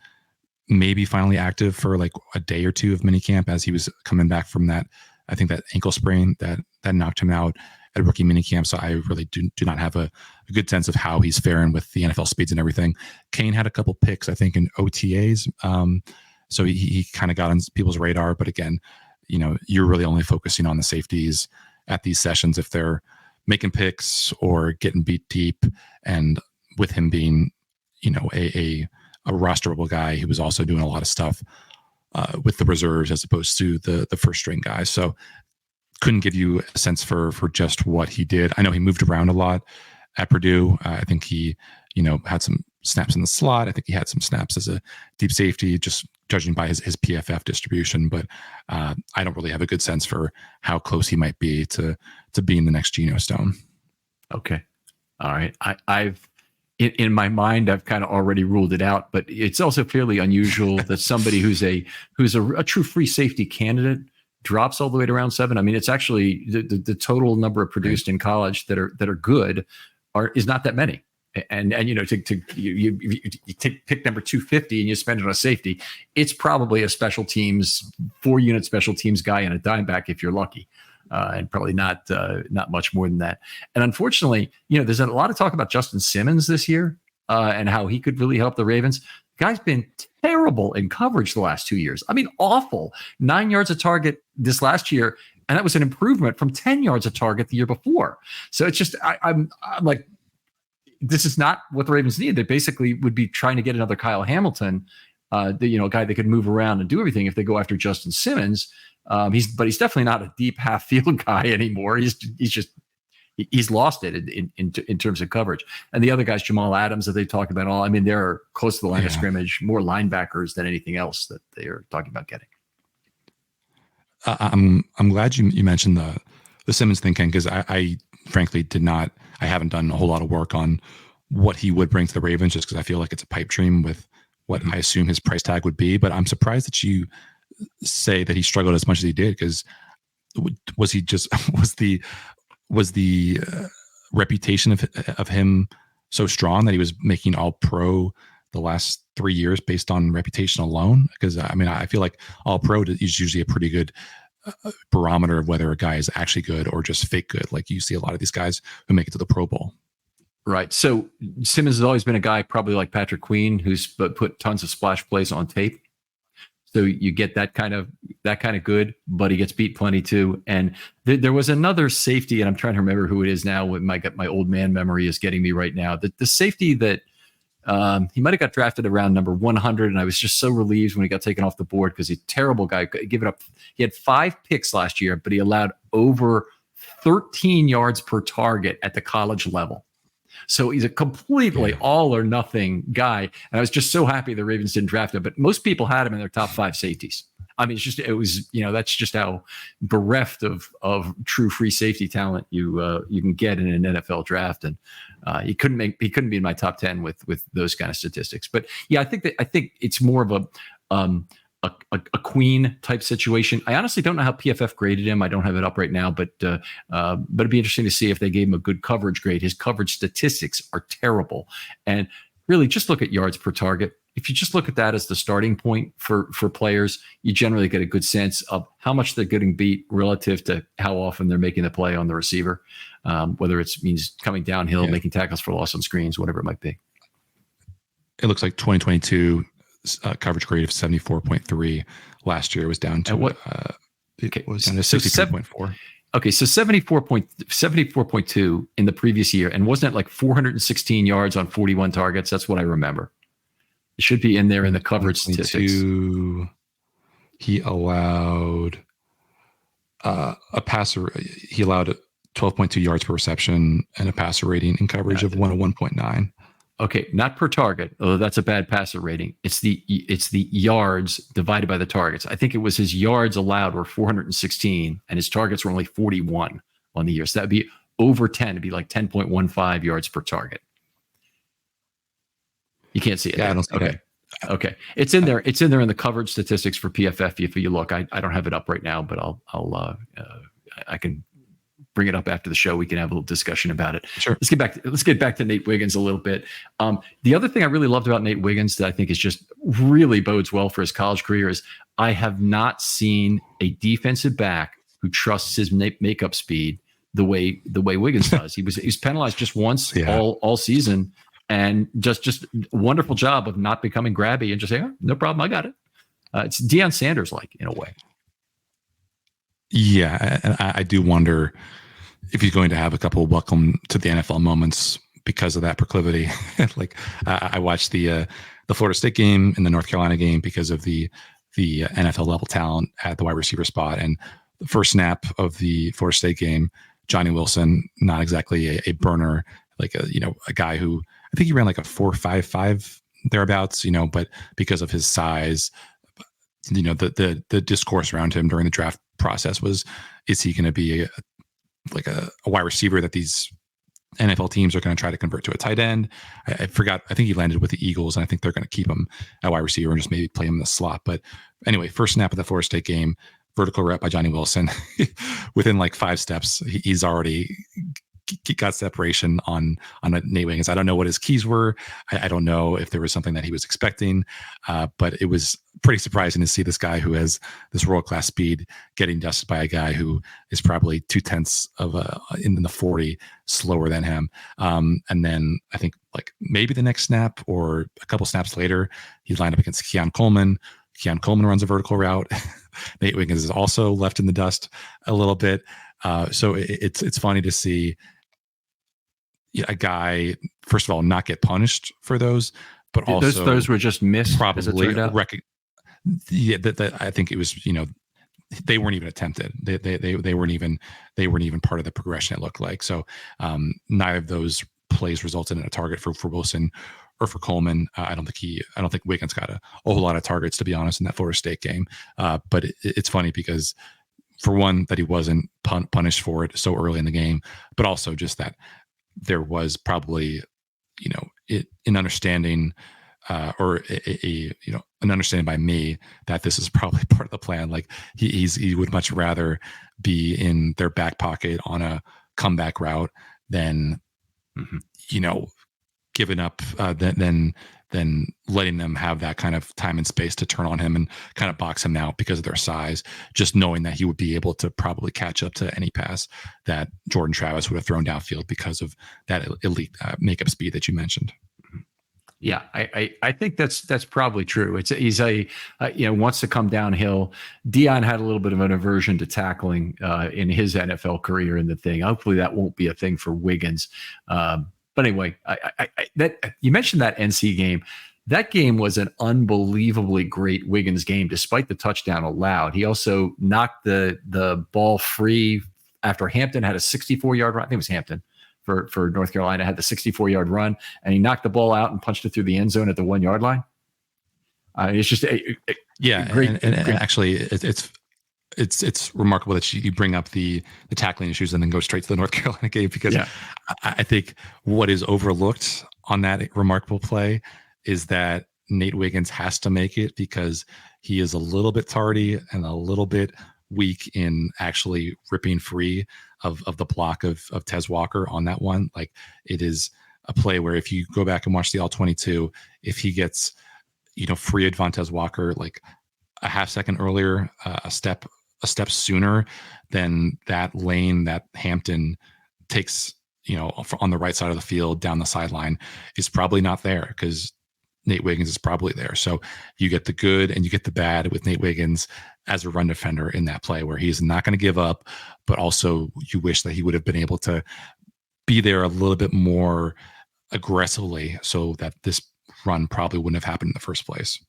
maybe finally active for like a day or two of minicamp as he was coming back from that. I think that ankle sprain that knocked him out at rookie minicamp. So I really do not have a good sense of how he's faring with the NFL speeds and everything. Kane had a couple picks, I think, in OTAs. So he kind of got on people's radar. But again, you're really only focusing on the safeties at these sessions if they're making picks or getting beat deep. And with him being, a rosterable guy, he was also doing a lot of stuff with the reserves as opposed to the first string guys. So couldn't give you a sense for just what he did. I know he moved around a lot at Purdue. I think he, had some snaps in the slot. I think he had some snaps as a deep safety, just judging by his PFF distribution. But I don't really have a good sense for how close he might be to being the next Geno Stone. Okay. All right. I've in my mind, I've kind of already ruled it out, but it's also fairly unusual that somebody who's a true free safety candidate drops all the way to round 7. I mean, it's actually the total number of produced in college that are good is not that many. And you know, you pick number 250 and you spend it on a safety, it's probably a special teams 4-unit special teams guy and a dime back if you're lucky. And probably not much more than that. And unfortunately, you know, there's a lot of talk about Justin Simmons this year and how he could really help the Ravens. The guy's been terrible in coverage the last 2 years. I mean, awful. 9 yards a target this last year, and that was an improvement from 10 yards a target the year before. So it's just I'm like, this is not what the Ravens need. They basically would be trying to get another Kyle Hamilton, a guy that could move around and do everything if they go after Justin Simmons. He's definitely not a deep half field guy anymore. He's lost it in terms of coverage. And the other guys, Jamal Adams, that they talk about all. I mean, they're close to the line of scrimmage, more linebackers than anything else that they are talking about getting. I'm glad you mentioned the Simmons thing, Ken, because I frankly I haven't done a whole lot of work on what he would bring to the Ravens, just because I feel like it's a pipe dream with what I assume his price tag would be. But I'm surprised that you say that he struggled as much as he did, because was the reputation of him so strong that he was making all pro the last 3 years based on reputation alone? Because I mean, I feel like all pro is usually a pretty good barometer of whether a guy is actually good or just fake good. Like you see a lot of these guys who make it to the Pro Bowl. Right. So Simmons has always been a guy probably like Patrick Queen, who's put tons of splash plays on tape. So you get that kind of good, but he gets beat plenty too. And there was another safety, and I'm trying to remember who it is now. My old man memory is getting me right now. The safety that he might have got drafted around number 100, and I was just so relieved when he got taken off the board because he's a terrible guy. Give it up. He had 5 picks last year, but he allowed over 13 yards per target at the college level. So he's a completely all or nothing guy. And I was just so happy the Ravens didn't draft him, but most people had him in their top 5 safeties. I mean, that's just how bereft of true free safety talent you can get in an NFL draft. And he couldn't be in my top 10 with those kind of statistics. But yeah, I think it's more of a Queen type situation. I honestly don't know how PFF graded him. I don't have it up right now, but it'd be interesting to see if they gave him a good coverage grade. His coverage statistics are terrible. And really just look at yards per target. If you just look at that as the starting point for players, you generally get a good sense of how much they're getting beat relative to how often they're making the play on the receiver, whether it means coming downhill, making tackles for loss on screens, whatever it might be. It looks like 2022 coverage grade of 74.3. Last year it was down to what? It was down to 63.4. Okay, so 74.2 in the previous year, and wasn't it like 416 yards on 41 targets? That's what I remember. It should be in there in the coverage statistics. He allowed a passer. He allowed 12.2 yards per reception and a passer rating in coverage of 101.9. Okay, not per target, although that's a bad passer rating. It's the yards divided by the targets. I think it was his yards allowed were 416, and his targets were only 41 on the year. So that would be over 10. It'd be like 10.15 yards per target. You can't see it. Yeah, I don't see that. Okay. It's in there. It's in there in the coverage statistics for PFF. If you look, I don't have it up right now, but I can bring it up after the show. We can have a little discussion about it. Sure. Let's get back to Nate Wiggins a little bit. The other thing I really loved about Nate Wiggins that I think is just really bodes well for his college career is I have not seen a defensive back who trusts his makeup speed the way Wiggins does. He was penalized just once all season, and just a wonderful job of not becoming grabby and just saying, oh, no problem, I got it. It's Deion Sanders like in a way. Yeah, and I do wonder if he's going to have a couple of welcome to the NFL moments because of that proclivity. Like I watched the Florida State game and the North Carolina game because of the NFL level talent at the wide receiver spot. And the first snap of the Florida State game, Johnny Wilson, not exactly a burner, like a guy who I think he ran like a 4.55 thereabouts, but because of his size, the discourse around him during the draft process was, is he going to be a wide receiver that these NFL teams are going to try to convert to a tight end. I forgot. I think he landed with the Eagles, and I think they're going to keep him at wide receiver and just maybe play him in the slot. But anyway, first snap of the Florida State game, vertical route by Johnny Wilson. Within like 5 steps, he's already got separation on Nate Wiggins. I don't know what his keys were. I don't know if there was something that he was expecting, but it was pretty surprising to see this guy who has this world-class speed getting dusted by a guy who is probably 0.2 of in the 40 slower than him. And then I think like maybe the next snap or a couple snaps later, he lined up against Keon Coleman. Keon Coleman runs a vertical route. Nate Wiggins is also left in the dust a little bit. So it's funny to see a guy, first of all, not get punished for those, but also those were just missed. Probably I think it was, they weren't even attempted. They weren't even part of the progression, it looked like. So neither of those plays resulted in a target for Wilson or for Coleman. I don't think Wiggins got a whole lot of targets, to be honest, in that Florida State game. But it's funny because, for one, that he wasn't punished for it so early in the game, but also just that there was probably, an understanding or an understanding by me that this is probably part of the plan. Like he would much rather be in their back pocket on a comeback route than, giving up, than letting them have that kind of time and space to turn on him and kind of box him out because of their size, just knowing that he would be able to probably catch up to any pass that Jordan Travis would have thrown downfield because of that elite makeup speed that you mentioned. Yeah, I think that's probably true. He's wants to come downhill. Dion had a little bit of an aversion to tackling in his NFL career in the thing. Hopefully that won't be a thing for Wiggins. But anyway, that you mentioned that NC game. That game was an unbelievably great Wiggins game, despite the touchdown allowed. He also knocked the ball free after Hampton had a 64-yard run. I think it was Hampton for North Carolina, had the 64-yard run, and he knocked the ball out and punched it through the end zone at the 1-yard line. It's just great. And actually, it's remarkable that you bring up the tackling issues and then go straight to the North Carolina game, because I think what is overlooked on that remarkable play is that Nate Wiggins has to make it because he is a little bit tardy and a little bit weak in actually ripping free of the block of Tez Walker on that one. Like, it is a play where if you go back and watch the all 22, if he gets, free of Vontez Walker like a half second earlier, a step sooner, than that lane that Hampton takes, on the right side of the field down the sideline is probably not there, because Nate Wiggins is probably there. So you get the good and you get the bad with Nate Wiggins as a run defender in that play, where he's not going to give up, but also you wish that he would have been able to be there a little bit more aggressively so that this run probably wouldn't have happened in the first place.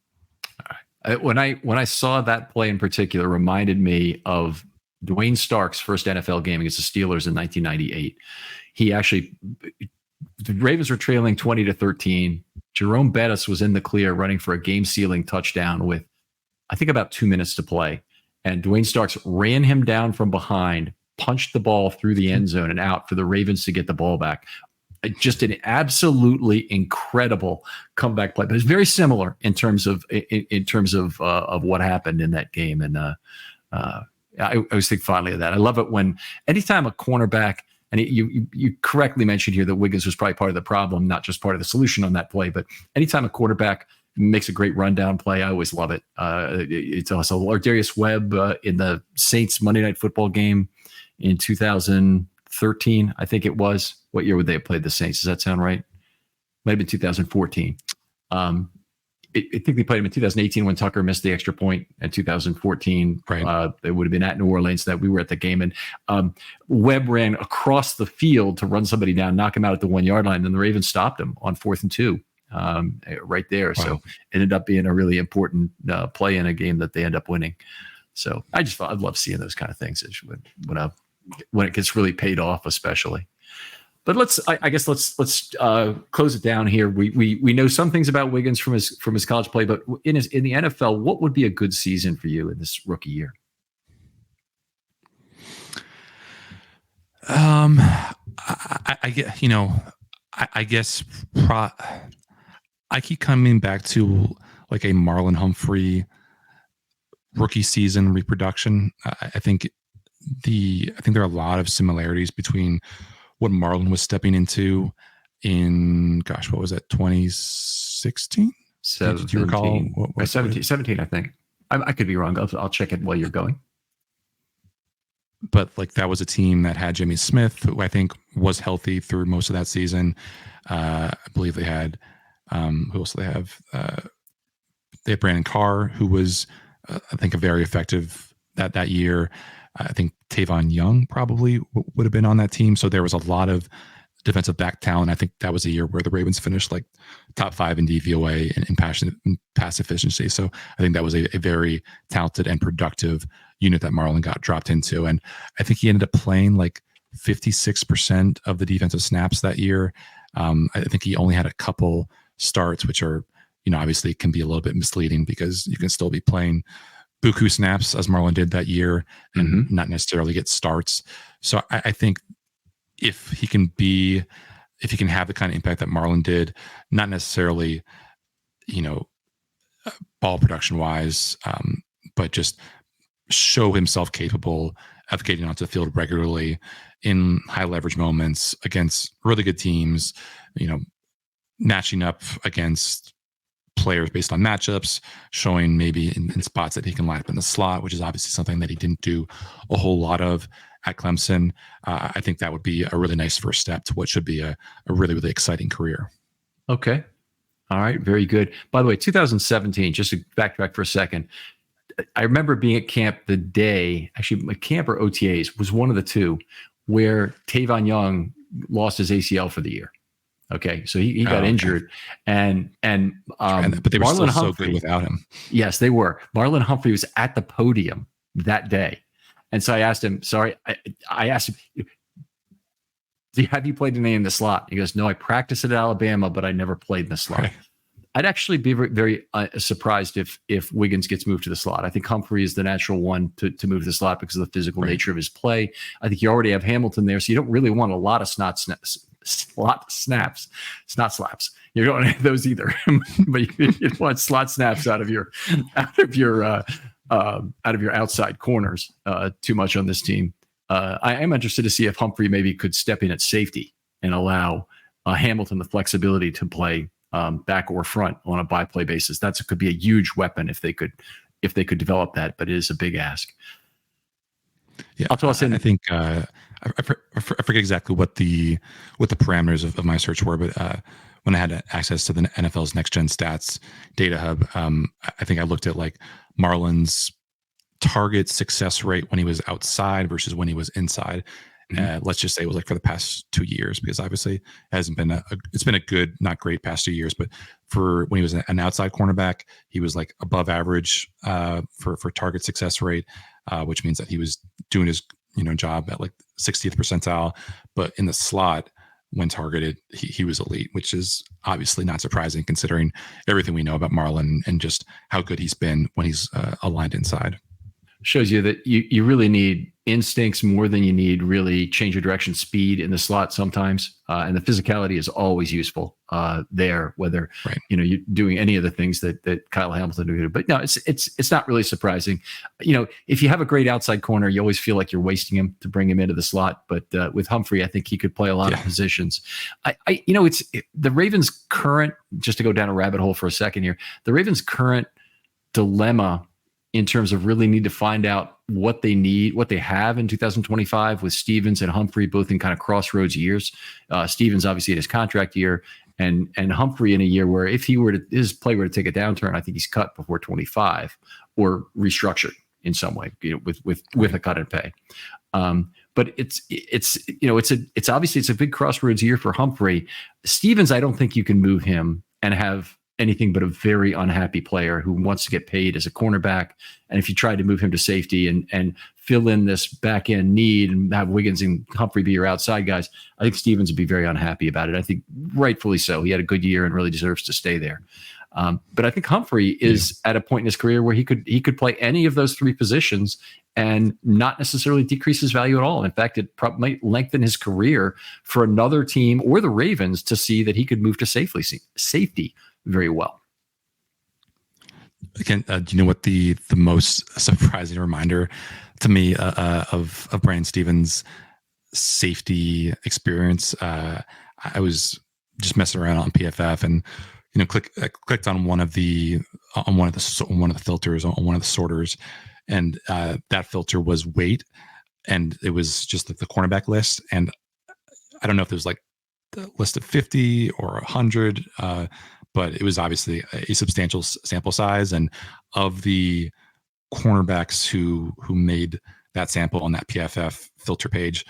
When I saw that play in particular, reminded me of Dwayne Stark's first NFL game against the Steelers in 1998. The Ravens were trailing 20-13. Jerome Bettis was in the clear running for a game-sealing touchdown with, I think, about 2 minutes to play. And Dwayne Starks ran him down from behind, punched the ball through the end zone and out for the Ravens to get the ball back. Just an absolutely incredible comeback play, but it's very similar in terms of what happened in that game. And I always think fondly of that. I love it when anytime a cornerback, and you correctly mentioned here that Wiggins was probably part of the problem, not just part of the solution on that play, but anytime a quarterback makes a great rundown play, I always love it. It's also Lardarius Webb in the Saints Monday Night Football game in 2013, I think it was. What year would they have played the Saints? Does that sound right? Might have been 2014. I think they played him in 2018 when Tucker missed the extra point. And 2014, right. It would have been at New Orleans that we were at the game. And Webb ran across the field to run somebody down, knock him out at the 1-yard line. Then the Ravens stopped him on 4th and 2 right there. Wow. So it ended up being a really important play in a game that they end up winning. So I'd love seeing those kind of things when it gets really paid off, especially. But let's close it down here. We know some things about Wiggins from his college play, but in the NFL, what would be a good season for you in this rookie year? I get, I guess I keep coming back to like a Marlon Humphrey rookie season reproduction. I think there are a lot of similarities between what Marlon was stepping into in, gosh, what was that, 2016? Do you recall? What 17, I think. I could be wrong. I'll check it while you're going. But like that was a team that had Jimmy Smith, who I think was healthy through most of that season. I believe they had who else do they have? They had Brandon Carr, who was I think a very effective that year. I think Tavon Young probably would have been on that team. So there was a lot of defensive back talent. I think that was a year where the Ravens finished like top 5 in DVOA and in pass efficiency. So I think that was a very talented and productive unit that Marlon got dropped into. And I think he ended up playing like 56% of the defensive snaps that year. I think he only had a couple starts, which are, obviously can be a little bit misleading because you can still be playing buku snaps as Marlon did that year and not necessarily get starts. So I think if he can have the kind of impact that Marlon did, not necessarily, ball production wise, but just show himself capable of getting onto the field regularly in high leverage moments against really good teams, matching up against players based on matchups, showing maybe in spots that he can line up in the slot, which is obviously something that he didn't do a whole lot of at Clemson. I think that would be a really nice first step to what should be a really, really exciting career. Okay. All right. Very good. By the way, 2017, just to backtrack for a second, I remember being at camp the day, actually camp or OTAs was one of the two, where Tavon Young lost his ACL for the year. Okay, so he got injured, and but they were Marlon still Humphrey, so good without him. Yes, they were. Marlon Humphrey was at the podium that day, and so I asked him. I asked him, "Have you played in the slot?" He goes, "No, I practiced at Alabama, but I never played in the slot." Right. I'd actually be very, very surprised if Wiggins gets moved to the slot. I think Humphrey is the natural one to move to the slot because of the physical nature of his play. I think you already have Hamilton there, so you don't really want a lot of snot slaps. You don't have those either, but you want slot snaps out of your outside corners too much on this team. I am interested to see if Humphrey maybe could step in at safety and allow Hamilton the flexibility to play back or front on a by-play basis. That could be a huge weapon if they could develop that, but it is a big ask. Yeah, I'll toss in. I think I forget exactly what the parameters of my search were, but when I had access to the NFL's Next Gen Stats data hub, I think I looked at like Marlon's target success rate when he was outside versus when he was inside. Let's just say it was like for the past 2 years, because obviously it hasn't been it's been a good, not great past 2 years, but for when he was an outside cornerback, he was like above average for target success rate, which means that he was doing his job at like 60th percentile. But in the slot, when targeted, he was elite, which is obviously not surprising considering everything we know about Marlon and just how good he's been when he's aligned inside. Shows you that you really need instincts more than you need really change of direction speed in the slot sometimes. And the physicality is always useful there, whether you're doing any of the things that Kyle Hamilton did. But no, it's not really surprising. If you have a great outside corner, you always feel like you're wasting him to bring him into the slot. But with Humphrey, I think he could play a lot of positions. It's the Ravens' current, just to go down a rabbit hole for a second here, the Ravens' current dilemma in terms of really need to find out what they need, what they have in 2025 with Stevens and Humphrey, both in kind of crossroads years. Stevens obviously in his contract year, and Humphrey in a year where if his play were to take a downturn, I think he's cut before 25 or restructured in some way, with a cut in pay. But it's obviously it's a big crossroads year for Humphrey. Stevens, I don't think you can move him and have anything but a very unhappy player who wants to get paid as a cornerback. And if you try to move him to safety and fill in this back end need and have Wiggins and Humphrey be your outside guys, I think Stevens would be very unhappy about it. I think rightfully so. He had a good year and really deserves to stay there. But I think Humphrey is at a point in his career where he could play any of those three positions and not necessarily decrease his value at all. In fact, it might lengthen his career for another team or the Ravens to see that he could move to safety very well. Again, do you know what the most surprising reminder to me of Brandon Stevens' safety experience? I was just messing around on PFF and clicked on one of the filters on one of the sorters, and that filter was weight, and it was just the cornerback list, and I don't know if it was like the list of 50 or 100, but it was obviously a substantial sample size, and of the cornerbacks who made that sample on that PFF filter page,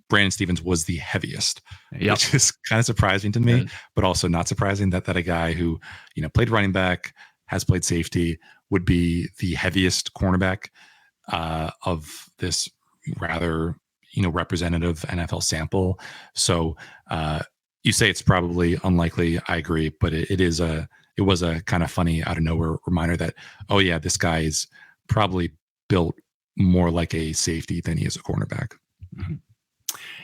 Brandon Stevens was the heaviest, which is kind of surprising to me, but also not surprising that a guy who, played running back, has played safety, would be the heaviest cornerback of this rather, representative NFL sample. So you say it's probably unlikely. I agree, but it was a kind of funny out of nowhere reminder that, oh yeah, this guy is probably built more like a safety than he is a cornerback. Mm-hmm.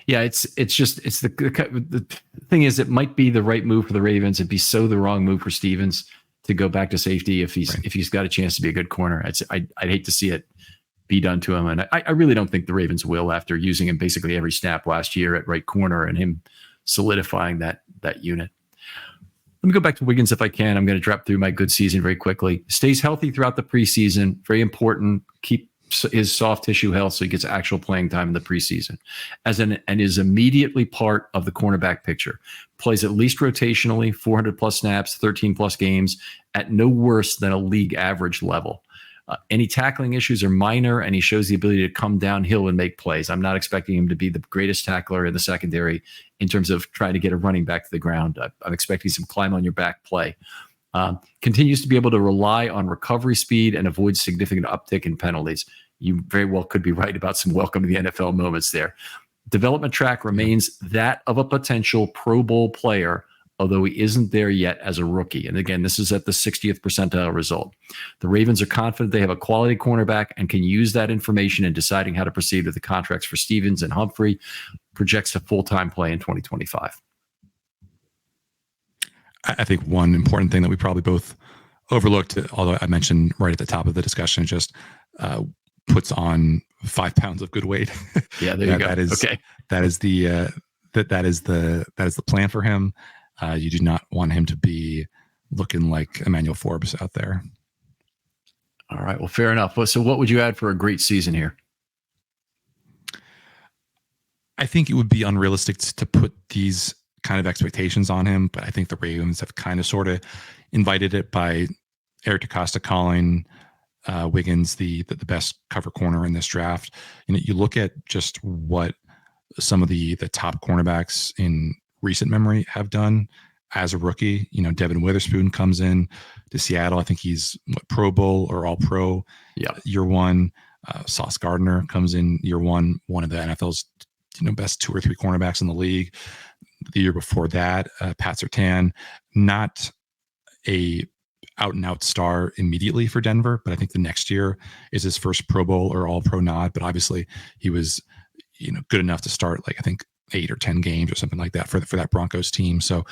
Yeah, it's the thing is, it might be the right move for the Ravens. It'd be so the wrong move for Stevens to go back to safety if he's got a chance to be a good corner. I'd hate to see it be done to him, and I really don't think the Ravens will, after using him basically every snap last year at right corner and him solidifying that unit. Let me go back to Wiggins if I can. I'm going to drop through my good season very quickly. Stays healthy throughout the preseason. Very important. Keep his soft tissue health so he gets actual playing time in the preseason, and is immediately part of the cornerback picture. Plays at least rotationally, 400 plus snaps, 13 plus games, at no worse than a league average level. Any tackling issues are minor, and he shows the ability to come downhill and make plays. I'm not expecting him to be the greatest tackler in the secondary in terms of trying to get a running back to the ground. I'm expecting some climb on your back play. Continues to be able to rely on recovery speed and avoid significant uptick in penalties. You very well could be right about some welcome to the NFL moments there. Development track remains that of a potential Pro Bowl player, although he isn't there yet as a rookie. And again, this is at the 60th percentile result. The Ravens are confident they have a quality cornerback and can use that information in deciding how to proceed with the contracts for Stevens and Humphrey. Projects a full-time play in 2025. I think one important thing that we probably both overlooked, although I mentioned right at the top of the discussion, just puts on 5 pounds of good weight. Yeah, there you go. That is okay. That is the plan for him. You do not want him to be looking like Emmanuel Forbes out there. All right. Well, fair enough. So what would you add for a great season here? I think it would be unrealistic to put these kind of expectations on him, but I think the Ravens have kind of sort of invited it by Eric DeCosta calling Wiggins the best cover corner in this draft. You look at just what some of the top cornerbacks in recent memory have done as a rookie. Devin Witherspoon comes in to Seattle. I think he's Pro Bowl or All Pro year one. Sauce Gardner comes in year one of the NFL's best 2 or 3 cornerbacks in the league. The year before that, Pat Surtain, not a out and out star immediately for Denver, but I think the next year is his first Pro Bowl or All Pro nod. But obviously he was, good enough to start I think 8 or 10 games or something like that for that Broncos team. So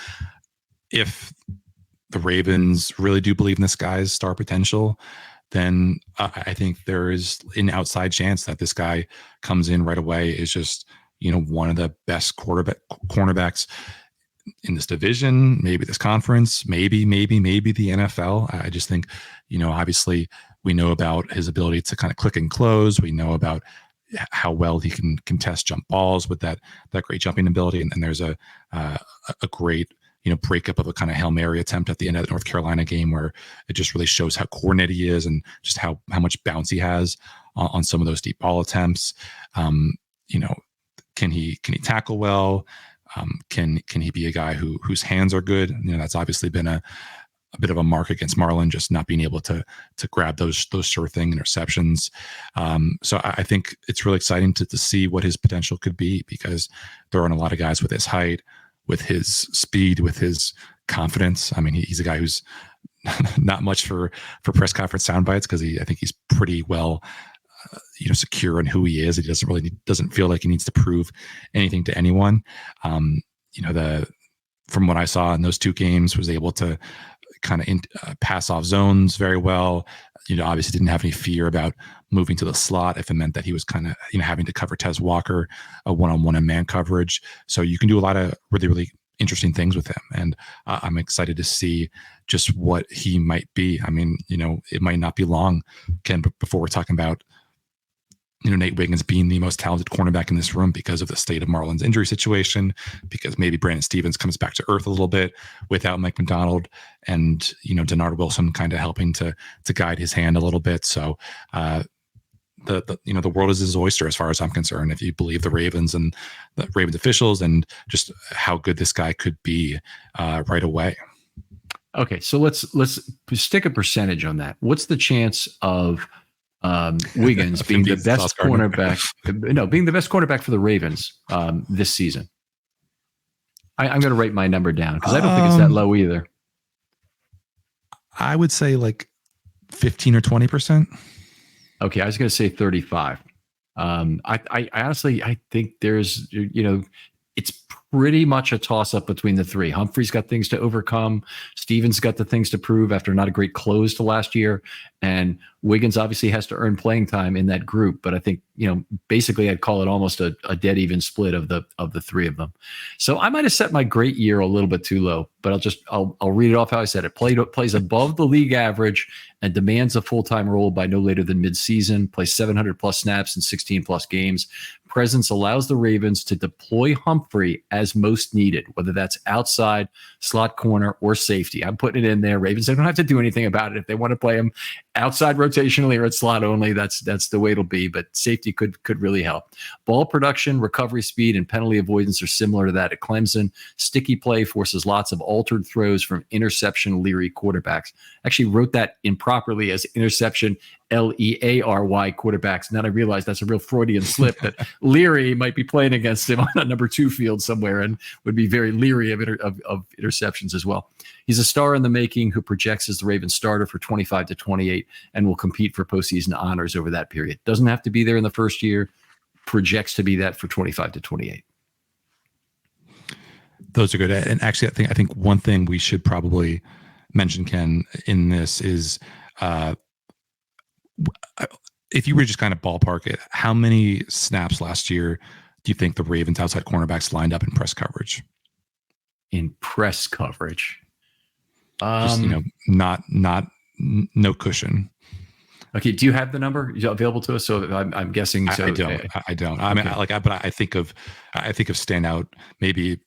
if the Ravens really do believe in this guy's star potential, then I think there is an outside chance that this guy comes in right away, is just, one of the best cornerbacks in this division, maybe this conference, maybe the NFL. I just think, obviously we know about his ability to kind of click and close. We know about how well he can contest jump balls with that great jumping ability. And there's a great, breakup of a kind of Hail Mary attempt at the end of the North Carolina game where it just really shows how coordinated he is and just how much bounce he has on some of those deep ball attempts. Can he tackle well? Can he be a guy whose hands are good? That's obviously been a bit of a mark against Marlon, just not being able to grab those sure thing interceptions. So I think it's really exciting to see what his potential could be, because there aren't a lot of guys with his height, with his speed, with his confidence. I mean, he's a guy who's not much for press conference sound bites because I think he's pretty well secure in who he is. He doesn't feel like he needs to prove anything to anyone. From what I saw in those 2 games, was able to kind of pass off zones very well. Obviously didn't have any fear about moving to the slot if it meant that he was kind of having to cover Tez Walker a one-on-one and man coverage. So you can do a lot of really, really interesting things with him, and I'm excited to see just what he might be. I mean, it might not be long, Ken, before we're talking about Nate Wiggins being the most talented cornerback in this room because of the state of Marlon's injury situation, because maybe Brandon Stevens comes back to earth a little bit without Mike McDonald, and Denard Wilson kind of helping to guide his hand a little bit. So the world is his oyster as far as I'm concerned, if you believe the Ravens and the Ravens officials and just how good this guy could be right away. Okay, so let's stick a percentage on that. What's the chance of Wiggins being the best cornerback? Being the best cornerback for the Ravens this season. I'm going to write my number down because I don't think it's that low either. I would say like 15 or 20%. Okay, I was going to say 35. I honestly, I think there's, it's pretty much a toss-up between the 3. Humphrey's got things to overcome. Stevens got the things to prove after not a great close to last year. And Wiggins obviously has to earn playing time in that group. But I think, basically I'd call it almost a dead even split of the 3 of them. So I might have set my great year a little bit too low, but I'll read it off how I said it. Plays above the league average and demands a full-time role by no later than mid-season. Plays 700 plus snaps in 16 plus games. Presence allows the Ravens to deploy Humphrey as most needed, whether that's outside, slot corner, or safety. I'm putting it in there. Ravens, they don't have to do anything about it. If they want to play him outside rotationally or at slot only, that's the way it'll be. But safety could really help. Ball production, recovery speed, and penalty avoidance are similar to that at Clemson. Sticky play forces lots of altered throws from interception-leery quarterbacks. Actually wrote that improperly as interception Leary quarterbacks. Now I realize that's a real Freudian slip, that Leary might be playing against him on a number 2 field somewhere and would be very leery of interceptions as well. He's a star in the making who projects as the Ravens starter for 25 to 28 and will compete for postseason honors over that period. Doesn't have to be there in the first year, projects to be that for 25 to 28. Those are good. And actually, I think one thing we should probably mention, Ken, in this is if you were just kind of ballpark it, how many snaps last year do you think the Ravens outside cornerbacks lined up in press coverage? In press coverage, just no cushion. Okay, do you have the number available to us? So I'm guessing. So I don't. I mean, okay. But I think of standout. Maybe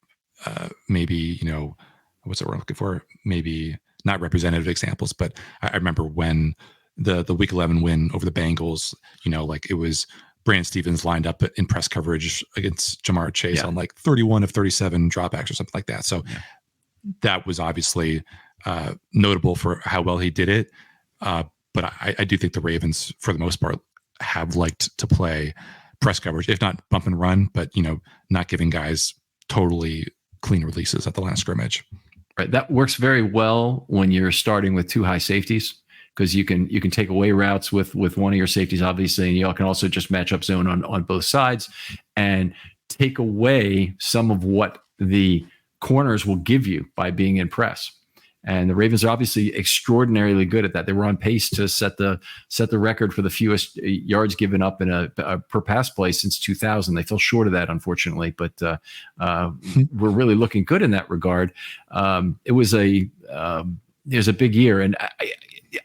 what's the word I'm looking for? Maybe not representative examples, but I remember when the Week 11 win over the Bengals, it was Brandon Stevens lined up in press coverage against Jamar Chase on like 31 of 37 dropbacks or something like that. So that was obviously notable for how well he did it. But I do think the Ravens, for the most part, have liked to play press coverage, if not bump and run, but not giving guys totally clean releases at the line of scrimmage. Right. That works very well when you're starting with 2 high safeties, because you can take away routes with one of your safeties, obviously, and you can also just match up zone on both sides and take away some of what the corners will give you by being in press. And the Ravens are obviously extraordinarily good at that. They were on pace to set the record for the fewest yards given up in a per pass play since 2000. They fell short of that, unfortunately, but we're really looking good in that regard. It was a big year, and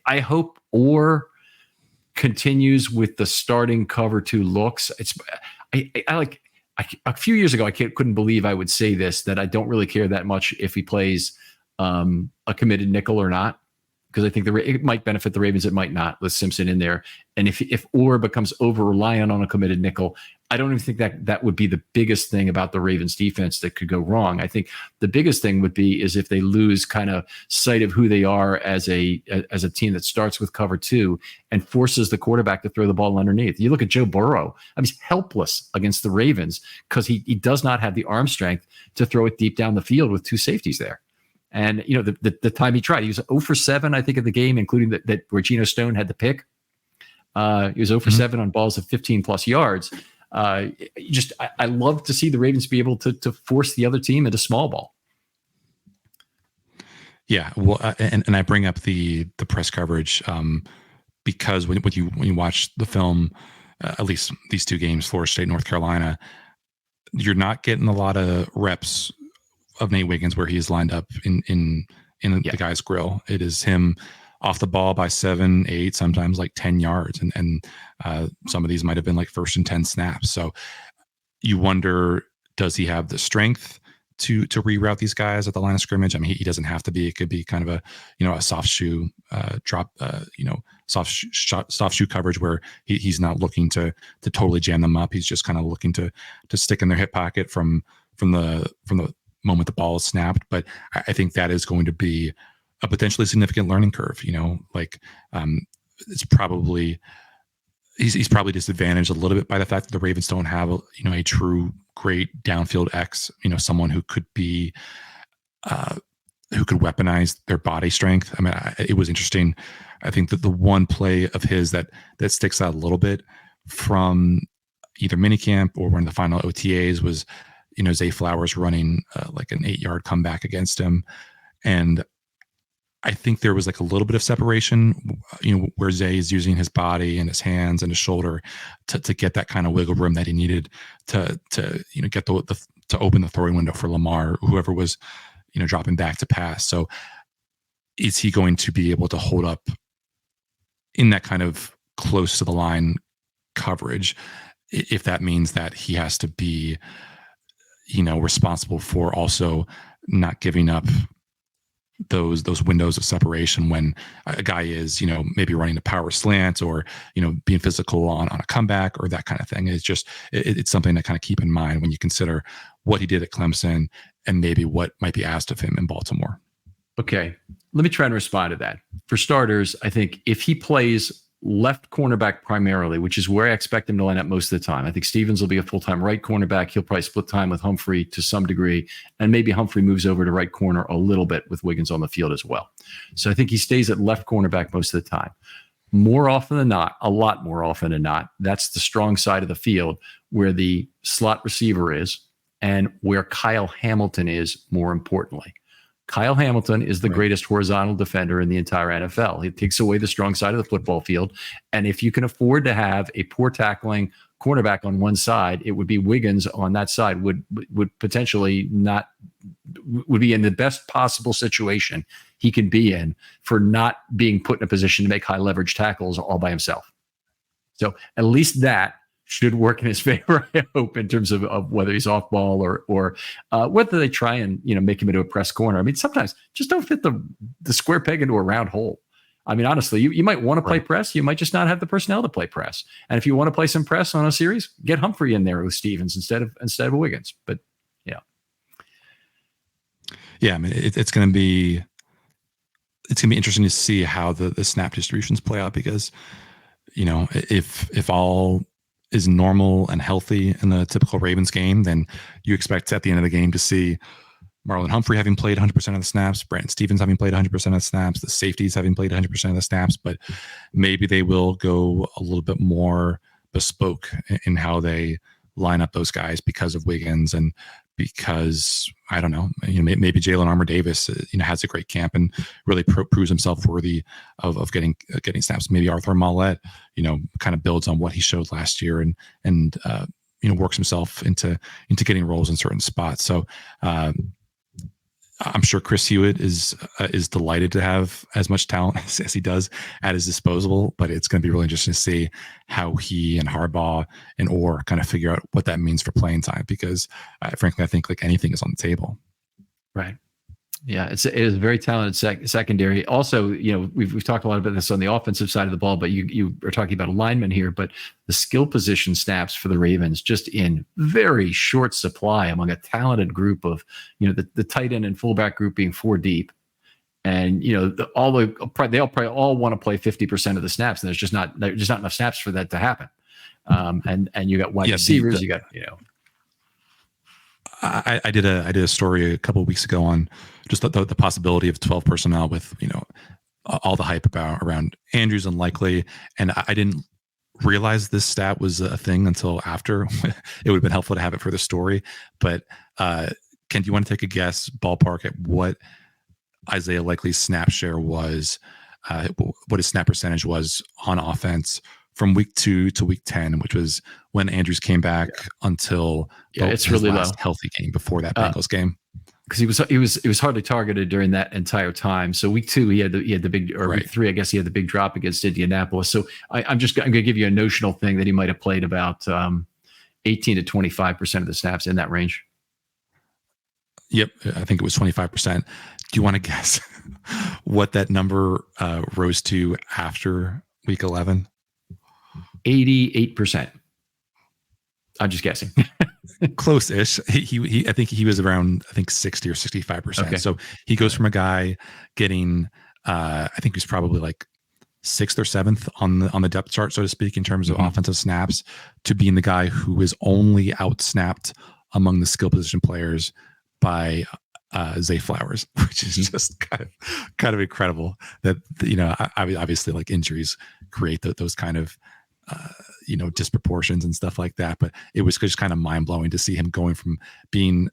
I hope Orr continues with the starting cover 2 looks. A few years ago, I couldn't believe I would say this, that I don't really care that much if he plays a committed nickel or not, because I think it might benefit the Ravens. It might not, with Simpson in there. And if Orr becomes over reliant on a committed nickel, I don't even think that would be the biggest thing about the Ravens defense that could go wrong. I think the biggest thing would be is if they lose kind of sight of who they are as a team that starts with cover 2 and forces the quarterback to throw the ball underneath. You look at Joe Burrow. He's helpless against the Ravens because he does not have the arm strength to throw it deep down the field with 2 safeties there. And, the time he tried, he was 0 for 7, I think, of the game, including that where Geno Stone had the pick. He was 0 for 7 on balls of 15 plus yards. I love to see the Ravens be able to force the other team into small ball. Yeah, well, and I bring up the press coverage because when you watch the film, at least these two games, Florida State, North Carolina, you're not getting a lot of reps of Nate Wiggins where he's lined up in the guy's grill. It is him off the ball by 7, 8, sometimes like 10 yards, and some of these might have been like 1st and 10 snaps. So you wonder, does he have the strength to reroute these guys at the line of scrimmage? I mean, he doesn't have to be. It could be kind of a soft shoe drop, soft shoe coverage where he's not looking to totally jam them up. He's just kind of looking to stick in their hip pocket from the moment the ball is snapped. But I think that is going to be a potentially significant learning curve. It's probably he's probably disadvantaged a little bit by the fact that the Ravens don't have a true great downfield X, someone who could be who could weaponize their body strength. I mean, it was interesting. I think that the one play of his that sticks out a little bit from either minicamp or one of the final OTAs was, Zay Flowers running like an 8-yard comeback against him. And I think there was like a little bit of separation, where Zay is using his body and his hands and his shoulder to get that kind of wiggle room that he needed to get to open the throwing window for Lamar, whoever was, dropping back to pass. So is he going to be able to hold up in that kind of close to the line coverage, if that means that he has to be, responsible for also not giving up those windows of separation when a guy is, maybe running a power slant or, being physical on a comeback or that kind of thing. It's just, it's something to kind of keep in mind when you consider what he did at Clemson and maybe what might be asked of him in Baltimore. Okay. Let me try and respond to that. For starters, I think if he plays left cornerback primarily, which is where I expect him to line up most of the time. I think Stevens will be a full-time right cornerback. He'll probably split time with Humphrey to some degree, and maybe Humphrey moves over to right corner a little bit with Wiggins on the field as well. So I think he stays at left cornerback most of the time. More often than not, a lot more often than not, that's the strong side of the field where the slot receiver is and where Kyle Hamilton is, more importantly. Kyle Hamilton is the greatest horizontal defender in the entire NFL. He takes away the strong side of the football field. And if you can afford to have a poor tackling cornerback on one side, it would be Wiggins on that side would potentially not would be in the best possible situation he can be in for not being put in a position to make high leverage tackles all by himself. So at least that should work in his favor, I hope, in terms of whether he's off ball or whether they try and make him into a press corner. I mean, sometimes just don't fit the square peg into a round hole. I mean, honestly, you might want to play press. You might just not have the personnel to play press. And if you want to play some press on a series, get Humphrey in there with Stevens instead of Wiggins. But yeah, I mean, it's going to be interesting to see how the snap distributions play out because if all is normal and healthy in the typical Ravens game, then you expect at the end of the game to see Marlon Humphrey having played 100% of the snaps, Brandon Stevens having played 100% of the snaps, the safeties having played 100% of the snaps, but maybe they will go a little bit more bespoke in how they line up those guys because of Wiggins and because I don't know, maybe Jalen Armour-Davis, has a great camp and really proves himself worthy of getting snaps. Maybe Arthur Maulet, kind of builds on what he showed last year and works himself into getting roles in certain spots. So I'm sure Chris Hewitt is delighted to have as much talent as he does at his disposal, but it's going to be really interesting to see how he and Harbaugh and Orr kind of figure out what that means for playing time, because frankly, I think like anything is on the table. Right. Yeah, it is a very talented secondary. Also, we've talked a lot about this on the offensive side of the ball, but you are talking about alignment here. But the skill position snaps for the Ravens just in very short supply among a talented group of the tight end and fullback group being 4 deep, and they'll probably all want to play 50% of the snaps, and there's just not enough snaps for that to happen. And you got wide receivers, you got I did a story a couple of weeks ago on just the possibility of 12 personnel with, all the hype around Andrews unlikely. And I didn't realize this stat was a thing until after. It would have been helpful to have it for the story. But Ken, do you want to take a guess, ballpark, at what Isaiah Likely's snap share was, what his snap percentage was on offense from week 2 to week 10, which was when Andrews came back until it's his really last low healthy game before that Bengals game? Because he was hardly targeted during that entire time. So week 2 he had the big, or week 3 I guess he had the big drop against Indianapolis. So I'm going to give you a notional thing that he might have played about 18 to 25% of the snaps, in that range. Yep, I think it was 25%. Do you want to guess what that number rose to after week 11? 88%. I'm just guessing. Close-ish. He I think he was around 60 or 65%. Okay. So he goes from a guy getting I think he's probably like 6th or 7th on the depth chart, so to speak, in terms of offensive snaps, to being the guy who is only out-snapped among the skill position players by Zay Flowers, which is just kind of incredible. That obviously, like, injuries create those kind of disproportions and stuff like that. But it was just kind of mind blowing to see him going from being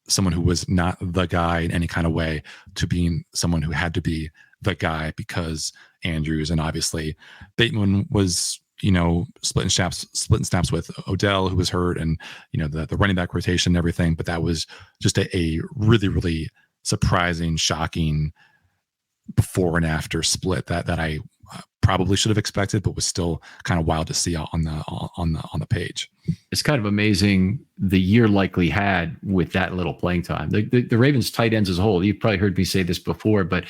someone who was not the guy in any kind of way to being someone who had to be the guy because Andrews, and obviously Bateman was, splitting snaps with Odell, who was hurt, and the running back rotation and everything. But that was just a really, really surprising, shocking before and after split that I probably should have expected, but was still kind of wild to see on the page. It's kind of amazing the year Likely had with that little playing time. The Ravens tight ends as a whole, you've probably heard me say this before, but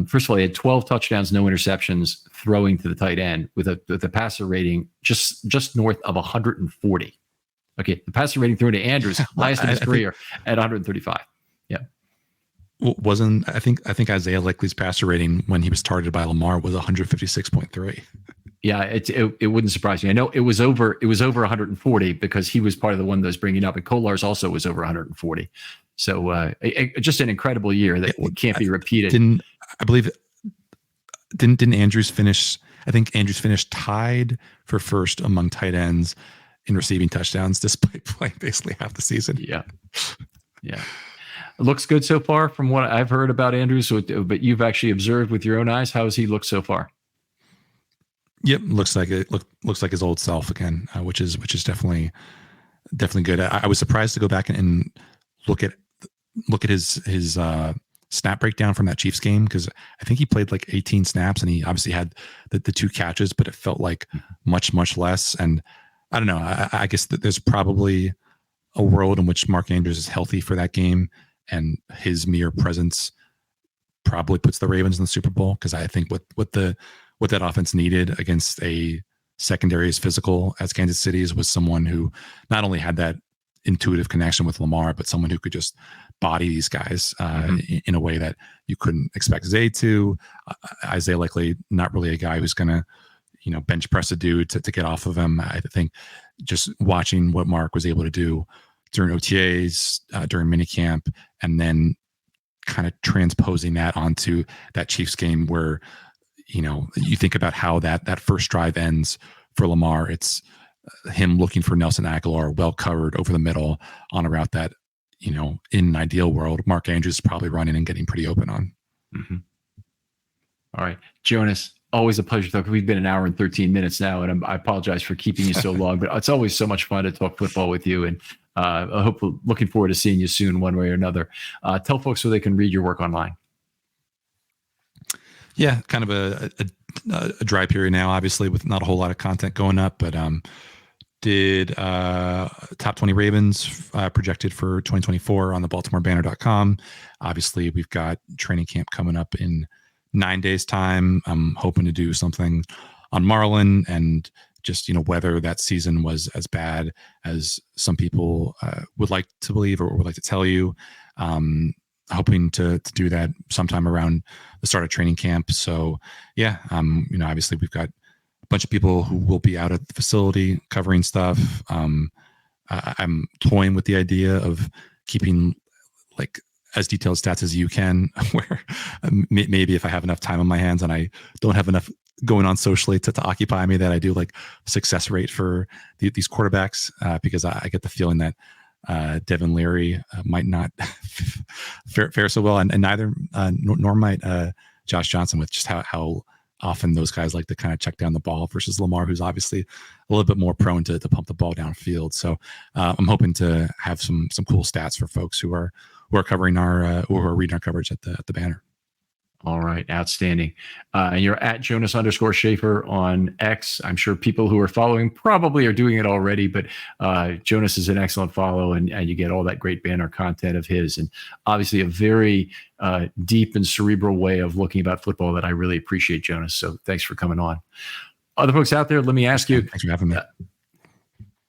first of all, he had 12 touchdowns, no interceptions throwing to the tight end with a passer rating just north of 140. Okay, the passer rating thrown to Andrews, highest in his career, at 135. Yeah. I think Isaiah Likely's passer rating when he was targeted by Lamar was 156.3. Yeah, it wouldn't surprise me. I know it was over 140 because he was part of the one that was bringing up, and Kolar's also was over 140. So just an incredible year that can't be repeated. Didn't Andrews finish? I think Andrews finished tied for first among tight ends in receiving touchdowns, despite playing basically half the season. Yeah. It looks good so far from what I've heard about Andrews, but you've actually observed with your own eyes. How has he looked so far? Yep, looks like his old self again, which is definitely good. I was surprised to go back and look at his snap breakdown from that Chiefs game, because I think he played like 18 snaps, and he obviously had the 2 catches, but it felt like much less. And I don't know. I guess that there's probably a world in which Mark Andrews is healthy for that game, and his mere presence probably puts the Ravens in the Super Bowl, because I think what that offense needed against a secondary as physical as Kansas City's was someone who not only had that intuitive connection with Lamar, but someone who could just body these guys in a way that you couldn't expect Zay to. Isaiah Likely, not really a guy who's going to bench press a dude to get off of him. I think just watching what Mark was able to do during OTAs, during minicamp, and then kind of transposing that onto that Chiefs game where, you think about how that first drive ends for Lamar. It's him looking for Nelson Aguilar, well covered over the middle on a route that, in an ideal world, Mark Andrews is probably running and getting pretty open on. Mm-hmm. All right, Jonas, always a pleasure to talk. We've been an hour and 13 minutes now, and I apologize for keeping you so long, but it's always so much fun to talk football with you. And I hope, looking forward to seeing you soon, one way or another. Tell folks where they can read your work online. Yeah, kind of a dry period now, obviously, with not a whole lot of content going up, but did top 20 Ravens projected for 2024 on the BaltimoreBanner.com. Obviously, we've got training camp coming up in 9 days' time. I'm hoping to do something on Marlin, and just whether that season was as bad as some people would like to believe or would like to tell you. Hoping to do that sometime around the start of training camp. So yeah, obviously we've got a bunch of people who will be out at the facility covering stuff. I'm toying with the idea of keeping like as detailed stats as you can, where maybe if I have enough time on my hands and I don't have enough going on socially to occupy me, that I do like success rate for these quarterbacks, because I get the feeling that Devin Leary might not fare so well, and neither nor might Josh Johnson, with just how often those guys like to kind of check down the ball versus Lamar, who's obviously a little bit more prone to pump the ball downfield. So I'm hoping to have some cool stats for folks who are covering our who are reading our coverage at the banner. All right. Outstanding. And you're at Jonas_Schaefer on X. I'm sure people who are following probably are doing it already, but Jonas is an excellent follow, and you get all that great banner content of his, and obviously a very deep and cerebral way of looking about football that I really appreciate, Jonas. So thanks for coming on. Other folks out there, let me ask you. Thanks for having me.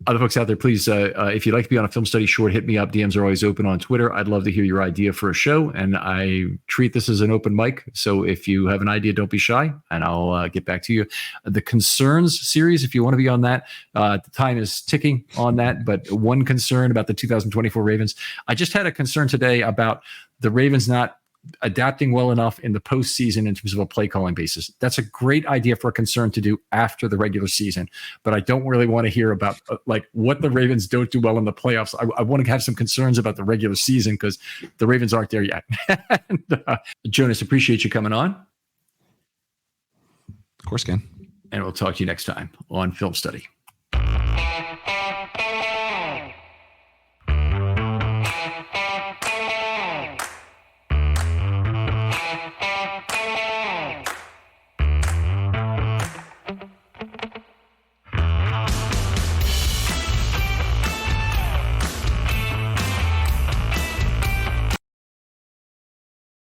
Other folks out there, please, if you'd like to be on a Film Study Short, hit me up. DMs are always open on Twitter. I'd love to hear your idea for a show, and I treat this as an open mic. So if you have an idea, don't be shy, and I'll get back to you. The Concerns series, if you want to be on that, the time is ticking on that. But one concern about the 2024 Ravens. I just had a concern today about the Ravens not adapting well enough in the postseason in terms of a play calling basis. That's a great idea for a concern to do after the regular season, but I don't really want to hear about like what the Ravens don't do well in the playoffs. I want to have some concerns about the regular season because the Ravens aren't there yet. And, Jonas, appreciate you coming on. Of course, Ken. And we'll talk to you next time on Film Study.